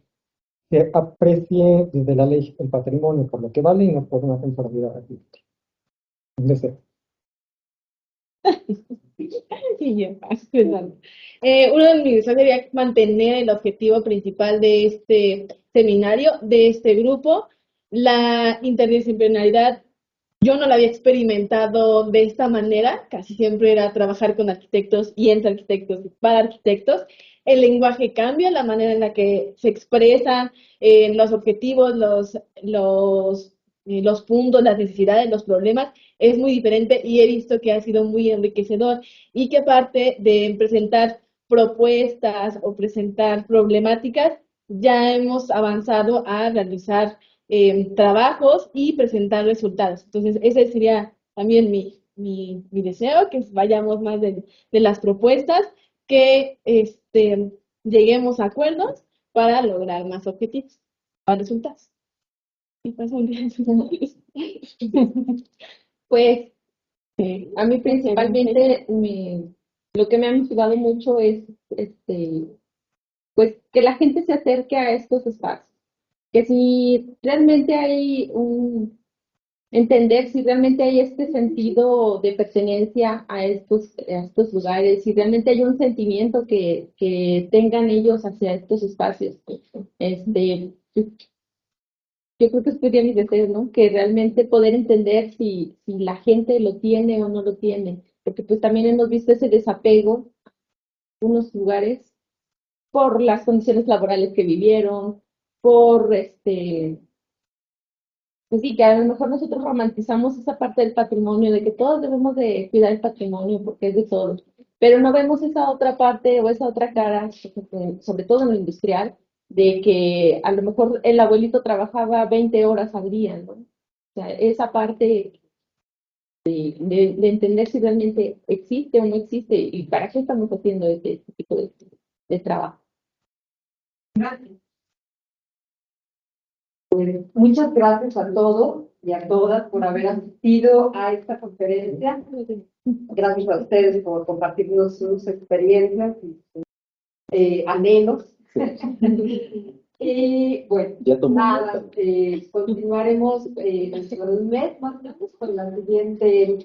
se aprecie desde la ley el patrimonio por lo que vale y no por una temporalidad artística. Deseo. Sí, yo, exacto. Uno de mis deseos sería mantener el objetivo principal de este seminario, de este grupo, la interdisciplinaridad. Yo no la había experimentado de esta manera, casi siempre era trabajar con arquitectos y entre arquitectos y para arquitectos. El lenguaje cambia, la manera en la que se expresan los objetivos, los puntos, las necesidades, los problemas, es muy diferente y he visto que ha sido muy enriquecedor y que aparte de presentar propuestas o presentar problemáticas, ya hemos avanzado a realizar trabajos y presentar resultados. Entonces, ese sería también mi deseo, que vayamos más de las propuestas, que lleguemos a acuerdos para lograr más objetivos, más resultados. Y pues, un día Pues a mí principalmente lo que me ha motivado mucho es pues que la gente se acerque a estos espacios, que si realmente hay entender si realmente hay este sentido de pertenencia a estos lugares, si realmente hay un sentimiento que tengan ellos hacia estos espacios. Yo creo que sería mi deseo, ¿no? Que realmente poder entender si la gente lo tiene o no lo tiene, porque pues también hemos visto ese desapego en unos lugares por las condiciones laborales que vivieron, por pues sí, que a lo mejor nosotros romantizamos esa parte del patrimonio, de que todos debemos de cuidar el patrimonio porque es de todos, pero no vemos esa otra parte o esa otra cara, sobre todo en lo industrial, de que a lo mejor el abuelito trabajaba 20 horas al día, ¿no? O sea, esa parte de entender si realmente existe o no existe y para qué estamos haciendo este tipo de trabajo. Muchas gracias a todos y a todas por haber asistido a esta conferencia. Gracias a ustedes por compartirnos sus experiencias y anhelos. Y bueno, Ya tomó nada, nota. continuaremos dentro de un mes más o menos con la siguiente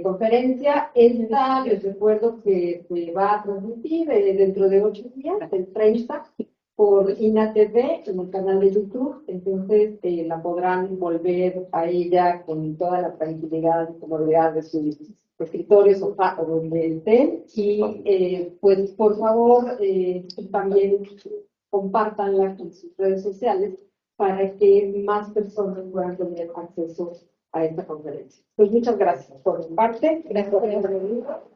conferencia. Esta, les recuerdo que se va a transmitir dentro de 8 días, el 30, por INATV en el canal de YouTube. Entonces la podrán volver a ella con toda la tranquilidad y comodidad de sus escritorios o donde estén. Y pues por favor también compártanla en sus redes sociales para que más personas puedan tener acceso a esta conferencia. Pues muchas gracias por mi parte. Gracias por haber venido.